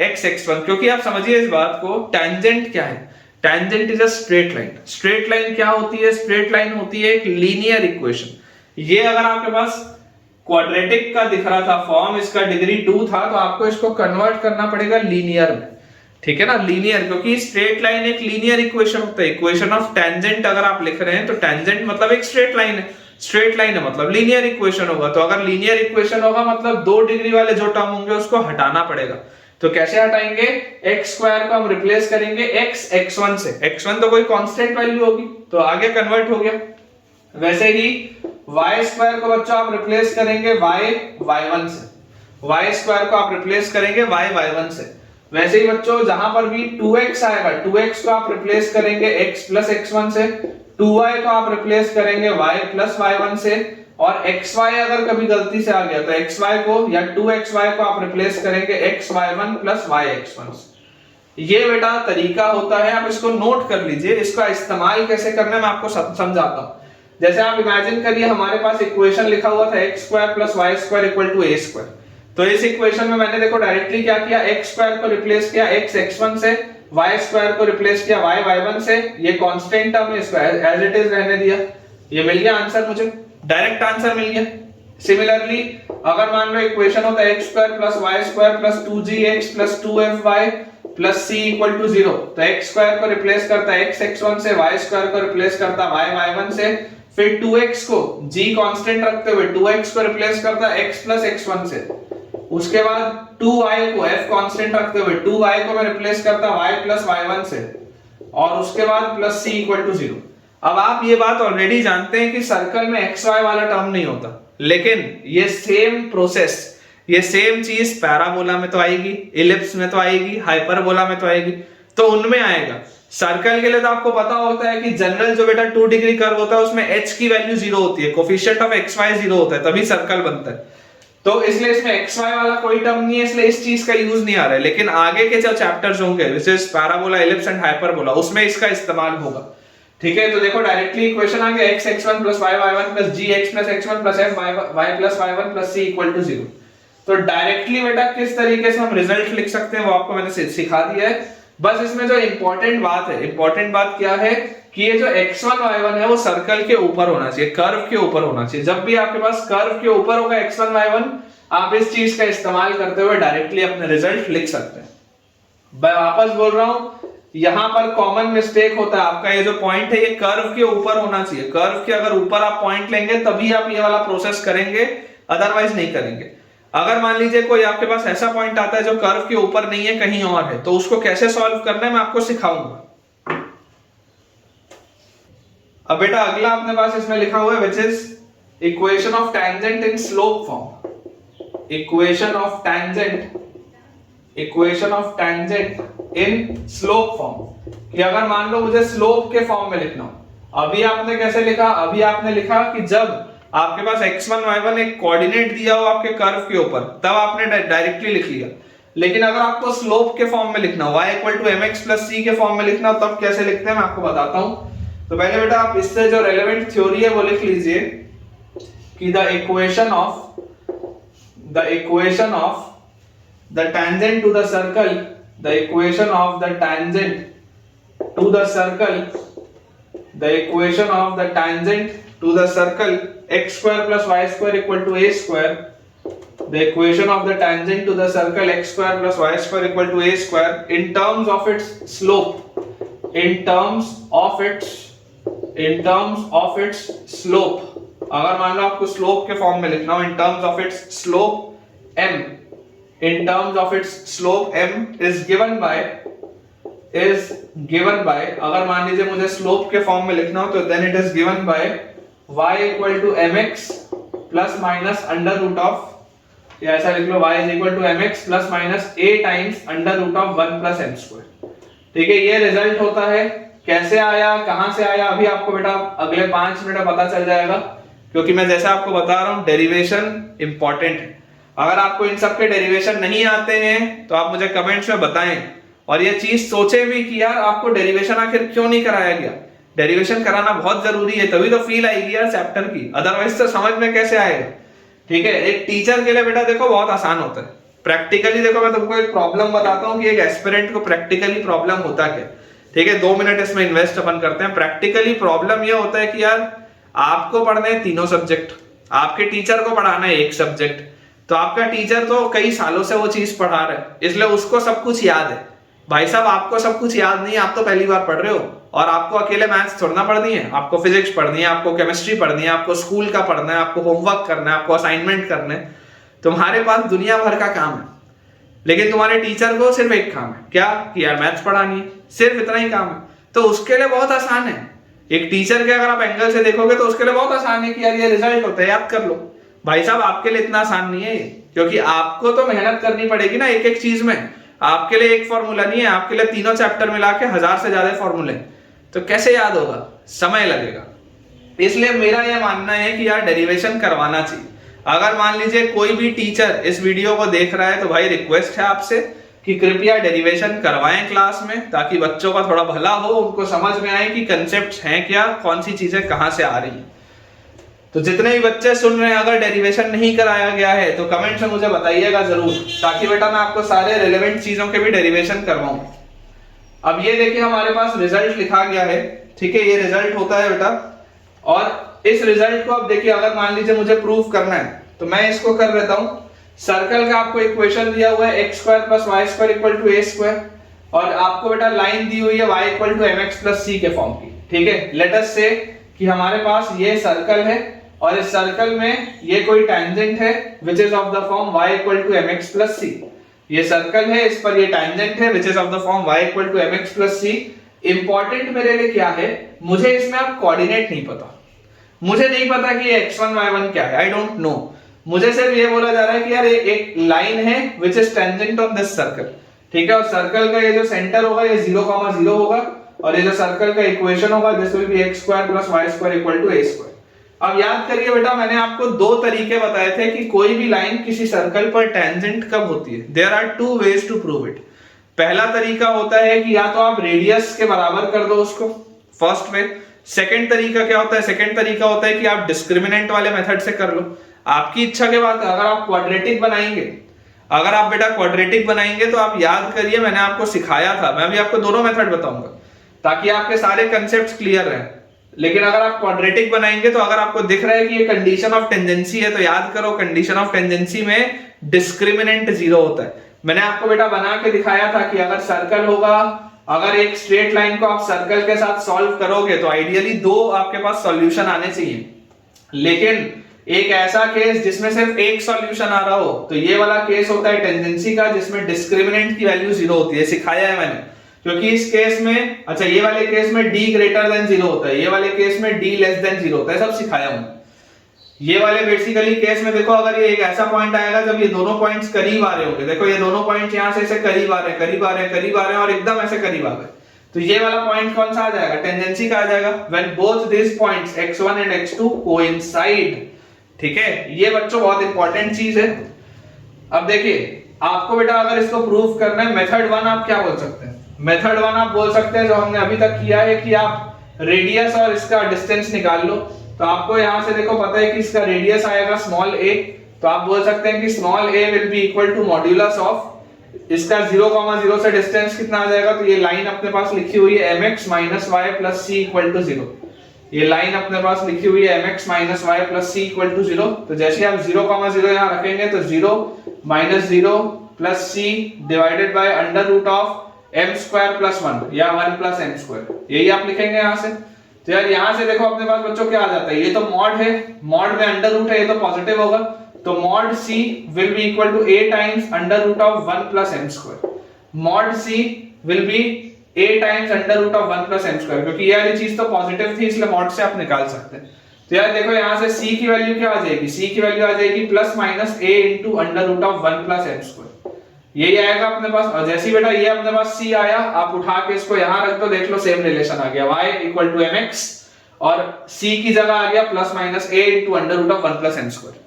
x x1, क्योंकि आप समझिए इस बात को, टेंजेंट क्या है। Tangent is a straight line. Straight line क्या होती है? स्ट्रेट लाइन होती है एक लीनियर इक्वेशन। ये अगर आपके पास क्वाड्रेटिक का दिख रहा था फॉर्म, इसका डिग्री 2 था, तो आपको इसको कन्वर्ट करना पड़ेगा लीनियर में, ठीक है ना। लीनियर, क्योंकि स्ट्रेट लाइन एक लीनियर इक्वेशन होता है। इक्वेशन ऑफ टेंजेंट अगर आप लिख रहे हैं तो टेंजेंट मतलब एक स्ट्रेट लाइन है, स्ट्रेट लाइन है मतलब लीनियर इक्वेशन होगा। तो अगर लीनियर इक्वेशन होगा मतलब 2 डिग्री वाले जो टर्म होंगे उसको हटाना पड़ेगा। तो कैसे हटाएंगे? x स्क्वायर को हम रिप्लेस करेंगे x x1 से। x1 तो कोई कांस्टेंट वैल्यू होगी तो आगे कन्वर्ट हो गया। वैसे ही y स्क्वायर को बच्चों आप रिप्लेस करेंगे y y1 से, y स्क्वायर को आप रिप्लेस करेंगे y y1 से। वैसे ही बच्चों जहां पर भी 2x आएगा, 2x को आप रिप्लेस करेंगे x प्लस x1 से, 2y को आप रिप्लेस करेंगे y प्लस y1 से, और xy अगर कभी गलती से आ गया तो xy को या 2xy को आप रिप्लेस करेंगे xy1 प्लस yx1 से। ये बेटा तरीका होता है, आप इसको नोट कर लीजिए। इसका इस्तेमाल कैसे करना है मैं आपको समझाता हूं। जैसे आप इमेजिन करिए हमारे पास इक्वेशन लिखा हुआ था x square plus y square equal to a square. तो इस इक्वेशन में मैंने देखो डायरेक्टली क्या किया, x स्क्वायर को रिप्लेस किया x x1 से, y स्क्वायर को रिप्लेस किया y y1 से। ये कांस्टेंट टर्म है, इसको एज इट इज रहने दिया। ये मिल गया आंसर, मुझे डायरेक्ट आंसर मिल गया। सिमिलरली अगर मान लो इक्वेशन होता है x square plus y square plus 2gx plus 2fy plus c equal to 0, तो x स्क्वायर को रिप्लेस करता है x x1 से, y स्क्वायर को रिप्लेस करता है y y1 से, फिर 2x को g कांस्टेंट रखते हुए 2x को रिप्लेस करता है x प्लस x1 से। उसके बाद 2y को f कांस्टेंट रखते हुए 2y को मैं रिप्लेस करता y प्लस y1 से, और उसके बाद प्लस c इक्वल टू 0। अब आप ये बात ऑलरेडी जानते हैं कि सर्कल में xy वाला टर्म नहीं होता, लेकिन ये सेम प्रोसेस, ये सेम चीज पैराबोला में तो आएगी, इलिप्स में तो आएगी, हाइपरबोला में तो आएगी, तो उनमें आएगा। सर्कल के लिए तो आपको पता होता है कि जनरल जो बेटा 2 डिग्री कर्व होता है उसमें h की वैल्यू 0 होती है, कोफिशिएंट ऑफ xy 0 होता है, तभी सर्कल बनता है। तो इसलिए इसमें xy वाला कोई टर्म नहीं है, इसलिए इस चीज का यूज नहीं आ रहा है। लेकिन आगे के जो चैप्टर्स होंगे which is parabola, ellipse and hyperbola, उसमें इसका इस्तेमाल होगा, ठीक है। तो देखो डायरेक्टली इक्वेशन आ गया x x1 plus y y1 plus gx plus x1 plus f y plus y1 plus c equal to 0। तो डायरेक्टली बेटा किस तरीके से हम रिजल्ट लिख सकते हैं वो आपको मैंने सिखा दिया है। बस इसमें जो इंपॉर्टेंट बात है, इंपॉर्टेंट बात क्या है कि ये जो x1 y1 है वो सर्कल के ऊपर होना चाहिए, कर्व के ऊपर होना चाहिए। जब भी आपके पास कर्व के ऊपर होगा x1 y1, आप इस चीज का इस्तेमाल करते हुए डायरेक्टली अपने रिजल्ट लिख सकते हैं। मैं वापस बोल रहा हूं, यहां पर कॉमन मिस्टेक होता है आपका, ये जो पॉइंट है ये कर्व के ऊपर होना चाहिए। कर्व के अगर ऊपर आप पॉइंट लेंगे तभी आप ये वाला प्रोसेस करेंगे, अदरवाइज नहीं करेंगे। अगर मान लीजिए कोई आपके पास ऐसा पॉइंट आता है जो कर्व के ऊपर नहीं है, कहीं और है, तो उसको कैसे सॉल्व करना है मैं आपको सिखाऊंगा। अब बेटा अगला अपने पास इसमें लिखा हुआ है which is equation of tangent in slope form. Equation of tangent in slope form, कि अगर मान लो मुझे स्लोप के फॉर्म में लिखना हो। अभी आपने कैसे लिखा, अभी आपने लिखा कि जब आपके पास x1 y1 एक कोऑर्डिनेट दिया हो आपके कर्व के ऊपर, तब आपने डायरेक्टली लिख लिया। लेकिन अगर आपको स्लोप के फॉर्म में लिखना हो, y = mx + c के फॉर्म में लिखना हो, तब कैसे लिखते हैं मैं आपको बताता हूं। तो पहले बेटा आप इससे जो रेलेवेंट थ्योरी है वो लिख लीजिए कि the equation of the tangent to the circle, the equation of the tangent to the circle, the equation of the tangent to the circle x square plus y square equal to a square, the equation of the tangent to the circle x square plus y square equal to a square in terms of its slope, in terms of its slope। अगर मान लो आपको स्लोप के फॉर्म में लिखना हो, in terms of its slope m, in terms of its slope m is given by, अगर मान लीजिए मुझे स्लोप के फॉर्म में लिखना हो तो then it is given by y = mx plus minus under root of, या ऐसा लिख लो y = mx plus minus a times under root of 1 plus m square। ठीक है, ये रिजल्ट होता है। कैसे आया, कहां से आया, अभी आपको बेटा अगले 5 मिनट में पता चल जाएगा, क्योंकि मैं जैसा आपको बता रहा हूं डेरिवेशन इंपॉर्टेंट है। अगर आपको इन सब के डेरिवेशन नहीं आते हैं तो आप मुझे कमेंट्स में बताएं, और ये चीज सोचे भी कि यार आपको डेरिवेशन आखिर क्यों नहीं कराया गया। डेरिवेशन कराना बहुत जरूरी है, तभी तो फील आएगी यार चैप्टर की, अदरवाइज तो समझ में कैसे आएगा। ठीक है, एक टीचर के लिए बेटा देखो बहुत आसान होता है। प्रैक्टिकली देखो, मैं तुमको एक प्रॉब्लम बताता हूँ कि एक एस्पिरेंट को प्रैक्टिकली प्रॉब्लम होता क्या। ठीक है, 2 मिनट इसमें इन्वेस्ट अपन करते हैं। प्रैक्टिकली प्रॉब्लम ये होता है कि यार आपको पढ़ने हैं 3 सब्जेक्ट, आपके टीचर को पढ़ाना है 1 सब्जेक्ट, तो आपका टीचर तो कई सालों से वो चीज पढ़ा रहा है, इसलिए उसको सब कुछ याद है। भाई साहब आपको सब कुछ याद नहीं है, आप तो पहली बार पढ़ रहे हो, और आपको अकेले मैथ्स थोड़ा ना पढ़नी है, आपको फिजिक्स पढ़नी है, आपको केमिस्ट्री पढ़नी है, आपको स्कूल का पढ़ना है, आपको होमवर्क करना है, आपको असाइनमेंट करना है। तुम्हारे पास दुनिया भर का काम है, लेकिन तुम्हारे टीचर को सिर्फ एक काम है, क्या कि यार मैथ्स पढ़ानी है, सिर्फ इतना ही काम है। तो उसके लिए बहुत आसान है। एक टीचर के अगर आप एंगल से देखोगे तो उसके लिए बहुत आसान है कि यार ये रिजल्ट होता है, याद कर लो। भाई साहब आपके लिए इतना आसान नहीं है ये, क्योंकि आपको तो मेहनत करनी पड़ेगी ना एक एक चीज में। आपके लिए एक फॉर्मूला नहीं है, आपके लिए तीनों चैप्टर मिला के 1000 से ज्यादा फॉर्मूले, तो कैसे याद होगा, समय लगेगा। इसलिए मेरा यह मानना है कि यार डेरिवेशन करवाना चाहिए। अगर मान लीजिए कोई भी टीचर इस वीडियो को देख रहा है तो भाई रिक्वेस्ट है आपसे कि कृपया डेरिवेशन करवाएं क्लास में, ताकि बच्चों का थोड़ा भला हो, उनको समझ में आए कि कंसेप्ट्स हैं क्या, कौन सी चीजें कहां से आ रही हैं। तो जितने भी बच्चे सुन रहे हैं, अगर डेरिवेशन नहीं कराया गया है तो कमेंट में मुझे बताइएगा जरूर, ताकि बेटा मैं आपको सारे रिलेवेंट चीजों के भी डेरिवेशन करवाऊं। अब ये देखिए हमारे पास रिजल्ट लिखा गया है। ठीक है, ये रिजल्ट होता है बेटा, और इस रिजल्ट को अब देखिए, अगर मान लीजिए मुझे प्रूफ करना है तो मैं इसको कर लेता हूं। सर्कल का आपको इक्वेशन दिया हुआ है x² + y² = a², और आपको बेटा लाइन दी हुई है y = mx + c के फॉर्म की। ठीक है, लेट अस से कि हमारे पास ये सर्कल है, और इस सर्कल में ये कोई टैंजेंट है which is of the form y = mx + c। ये सर्कल है, इस पर ये टैंजेंट है which is of the form y = mx + c। Important मेरे लिए क्या है, मुझे इसमें अब कोऑर्डिनेट नहीं पता, मुझे नहीं पता कि ये x1 y1 क्या है, आई डोंट नो। मुझे सिर्फ ये बोला जा रहा है कि यार एक लाइन है which is tangent on this circle. ठीक है, और सर्कल का ये जो सेंटर होगा ये 0,0 होगा, और ये जो सर्कल का इक्वेशन होगा this will B x² + y² = a²। अब याद करिए बेटा, मैंने आपको 2 तरीके बताए थे कि कोई भी लाइन किसी सर्कल पर टेंजेंट कब होती है। There are 2 ways to prove it. पहला तरीका होता है कि या तो आप रेडियस के बराबर कर दो उसको, फर्स्ट वे। सेकंड तरीका क्या होता है, सेकंड तरीका होता है कि आप डिस्क्रिमिनेंट वाले मेथड से कर लो। आपकी इच्छा के बाद अगर आप क्वाड्रेटिक बनाएंगे, अगर आप बेटा क्वाड्रेटिक बनाएंगे तो आप याद करिए मैंने आपको सिखाया था, मैं भी आपको दोनों मेथड बताऊंगा ताकि आपके सारे कंसेप्ट्स क्लियर रहे। लेकिन अगर आप क्वाड्रेटिक बनाएंगे तो अगर आपको दिख रहा है कि ये कंडीशन ऑफ टेंजेंसी है, तो याद करो कंडीशन ऑफ टेंजेंसी में डिस्क्रिमिनेंट 0 होता है। मैंने आपको बेटा बना के दिखाया था कि अगर सर्कल होगा अगर एक स्ट्रेट लाइन को आप सर्कल के साथ सॉल्व करोगे तो आइडियली दो आपके पास सॉल्यूशन आने चाहिए, लेकिन एक ऐसा केस जिसमें सिर्फ एक सॉल्यूशन आ रहा हो तो ये वाला केस होता है टेंजेंसी का, जिसमें डिस्क्रिमिनेंट की वैल्यू 0 होती है, सिखाया है मैंने। क्योंकि इस केस में, अच्छा ये वाले केस में d ग्रेटर देन 0 होता है, ये वाले केस में d लेस देन 0 होता है, सब सिखाया हूं। ये वाले बेसिकली केस में देखो, अगर ये एक ऐसा पॉइंट आएगा जब ये दोनों पॉइंट्स करीब आ रहे होंगे, देखो ये दोनों पॉइंट यहां से ऐसे करीब आ रहे हैं, करीब आ रहे हैं, करीब आ रहे हैं और एकदम ऐसे करीब आ गए, तो ये वाला पॉइंट कौन सा आ जाएगा? टेंजेंसी का आ जाएगा। When both this points x1 and x2 coincide, ठीक है, ये बच्चों बहुत इंपॉर्टेंट चीज है। अब देखिए आपको बेटा अगर इसको प्रूव करना है, मेथड 1 आप क्या बोल सकते हैं? मेथड 1 आप बोल सकते हैं जो हमने अभी तक किया है कि आप रेडियस और इसका डिस्टेंस निकाल लो। तो आपको यहां से देखो पता है कि इसका रेडियस आएगा स्मॉल a, तो आप बोल सकते हैं कि small a will be equal to modulus of इसका 0,0 से डिस्टेंस कितना आ जाएगा? तो ये लाइन अपने पास लिखी हुई है mx minus y plus c equal to 0। ये लाइन अपने पास लिखी हुई है mx minus y plus c equal to 0। तो जैसे आप 0,0 यहां रखेंगे तो 0 minus 0 plus c divided by under root of m square plus 1 या 1 प्लस m स्क्वायर, यही आप लिखेंगे यहां से। तो यार यहां से देखो अपने पास बच्चों क्या आ जाता है, ये तो मॉड है, मॉड में अंडर रूट है, ये तो पॉजिटिव होगा, तो mod c will be equal to a times under root of 1 plus m square. Mod c will be a times under root of 1 plus m square, क्योंकि ये वाली चीज तो पॉजिटिव थी इसलिए मॉड से आप निकाल सकते हैं। तो यार देखो यहां से c की वैल्यू क्या आ जाएगी? c की वैल्यू आ जाएगी plus minus a into under root of 1 plus m square, यही आएगा अपने पास। और जैसे बेटा ये अपने पास c आया, आप उठा के इसको यहां रख दो, देख लो सेम रिलेशन आ गया, y इक्वल टू mx और c की जगह आ गया plus minus a into under root of 1 plus m square.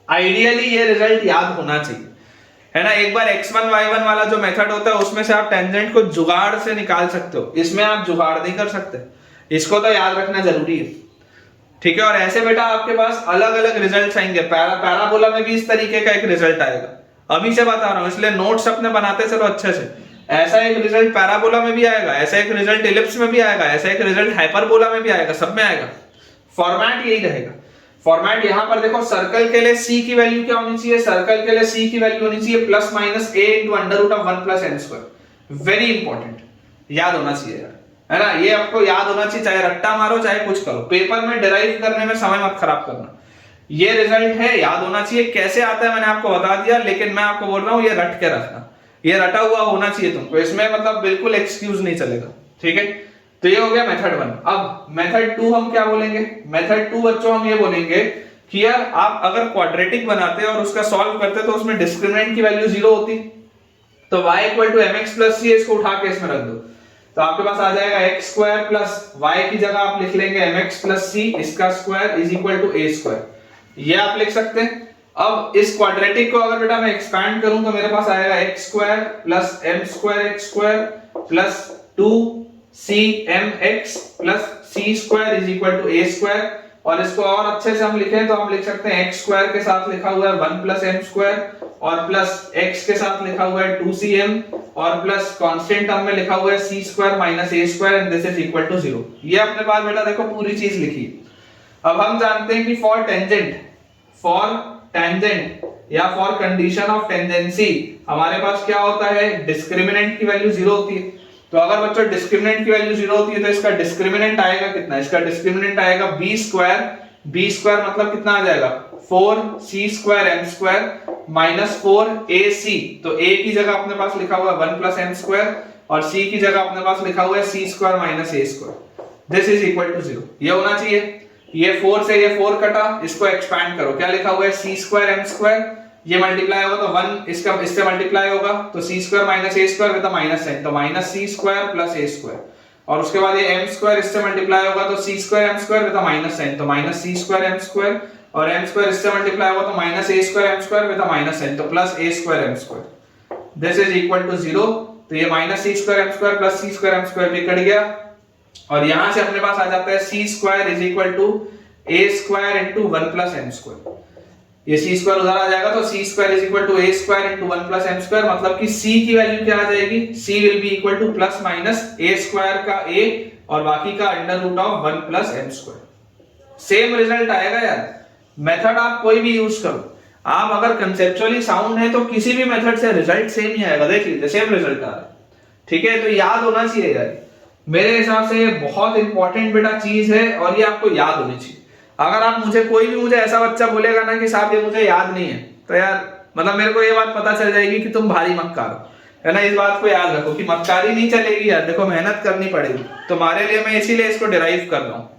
Ideally ये रिजल्ट याद होना चाहिए, है ना। एक बार x1 y1 वाला जो मेथड होता है उसमें से आप टेंजेंट को जुगाड़ से निकाल सकते हो, इसमें आप जुगाड़ नहीं कर सकते, इसको तो याद रखना जरूरी है, ठीक है। और ऐसे बेटा आपके पास अलग अलग रिजल्ट्स आएंगे, पैराबोला में भी इस तरीके का एक रिजल्ट आएगा, अभी से बता रहा हूं, इसलिए नोट्स अपने बनाते चलो अच्छे से। ऐसा एक रिजल्ट पैराबोला में भी आएगा, ऐसा एक रिजल्ट इलिप्स में भी आएगा, ऐसा एक रिजल्ट हाइपरबोला में भी आएगा, सब में आएगा। फॉर्मेट यही रहेगा। फॉर्मेट यहां पर देखो, सर्कल के लिए c की वैल्यू क्या होनी चाहिए? सर्कल के लिए c की वैल्यू होनी चाहिए plus minus a into under root of 1 plus m square. Very important, याद होना चाहिए यार, है ना, ये आपको याद होना चाहिए, चाहे रट्टा मारो चाहे कुछ करो, पेपर में डिराइव करने में समय मत खराब करना। ये रिजल्ट है, याद होना चाहिए। कैसे आता है मैंने आपको बता दिया, लेकिन मैं आपको बोल रहा हूं ये रट के रखना, ये रटा हुआ होना चाहिए तुमको, इसमें मतलब बिल्कुल एक्सक्यूज नहीं चलेगा, ठीक है। तो ये हो गया मेथड 1। अब मेथड 2 हम क्या बोलेंगे? मेथड 2 बच्चों हम ये बोलेंगे कि यार आप अगर क्वाड्रेटिक बनाते और उसका सॉल्व करते तो उसमें डिस्क्रिमिनेंट की वैल्यू 0 होती, तो y equal to mx plus c, इसको उठा के इसमें रख दो, तो आपके पास आ जाएगा x स्क्वायर प्लस y की जगह आप लिख लेंगे mx प्लस c, इसका square is equal to a square, ये आप लिख सकते हैं। अब इस क्वाड्रेटिक को अगर बेटा मैं एक्सपैंड करूं तो मेरे पास आएगा x square plus m square x square plus 2cmx plus c square is equal to a square. और इसको और अच्छे से हम लिखें तो हम लिख सकते हैं x स्क्वायर के साथ लिखा हुआ है 1 प्लस m स्क्वायर और प्लस x के साथ लिखा हुआ है 2cm और प्लस कांस्टेंट टर्म में लिखा हुआ है c square minus a square and this is equal to 0। ये अपने पास बेटा देखो पूरी चीज लिखी। अब हम जानते हैं कि फॉर टेंजेंट या फॉर कंडीशन ऑफ टेंजेंसी हमारे पास क्या होता है? डिस्क्रिमिनेंट की वैल्यू 0 होती है। तो अगर बच्चों डिस्क्रिमिनेंट की वैल्यू 0 होती है तो इसका डिस्क्रिमिनेंट आएगा कितना? इसका डिस्क्रिमिनेंट आएगा b स्क्वायर। b स्क्वायर मतलब कितना आ जाएगा? 4c square m square minus 4ac। तो a की जगह अपने पास लिखा हुआ है 1 प्लस m स्क्वायर और c की जगह अपने पास लिखा हुआ है c square minus a square. This is equal to 0। ये होना चाहिए। ये 4 से ये 4 कटा, इसको एक्सपैंड करो, क्या लिखा हुआ है? c स्क्वायर m स्क्वायर, ये मल्टीप्लाई होगा तो 1 इसका इससे मल्टीप्लाई होगा तो c square minus a square with minus sign, तो minus c square plus a square. और उसके बाद ये m स्क्वायर इससे मल्टीप्लाई होगा तो c square m square with minus sign, तो minus c square m square और m स्क्वायर इससे मल्टीप्लाई होगा तो minus a square m square with minus sign, तो plus a square m square. This is equal to 0। तो ये minus c square m square plus c square m square भी कट गया और यहां से अपने पास आ जाता है c square is equal to a square into 1 plus m square. ये c स्क्वायर उधर आ जाएगा तो c square is equal to a square into 1 plus m square, मतलब कि c की वैल्यू क्या आ जाएगी? c will be equal to plus minus a square का a और बाकी का under root of 1 plus m square. Same result आएगा यार। मेथड आप कोई भी यूज करो, आप अगर कंसेप्चुअली साउंड है तो किसी भी मेथड से रिजल्ट सेम ही आएगा। देख लीजिए सेम रिजल्ट आ रहा है, ठीक है, तो याद होना चाहिए यार, मेरे हिसाब से ये बहुत इंपॉर्टेंट बेटा चीज है और ये आपको याद होनी चाहिए। अगर आप कोई भी मुझे ऐसा बच्चा बोलेगा ना कि साहब ये मुझे याद नहीं है, तो यार मतलब मेरे को ये बात पता चल जाएगी कि तुम भारी मक्कार हो, है ना। इस बात को याद रखो कि मक्कारी नहीं चलेगी यार, देखो मेहनत करनी पड़ेगी। तुम्हारे लिए मैं इसीलिए इसको डिराइव कर रहा हूँ।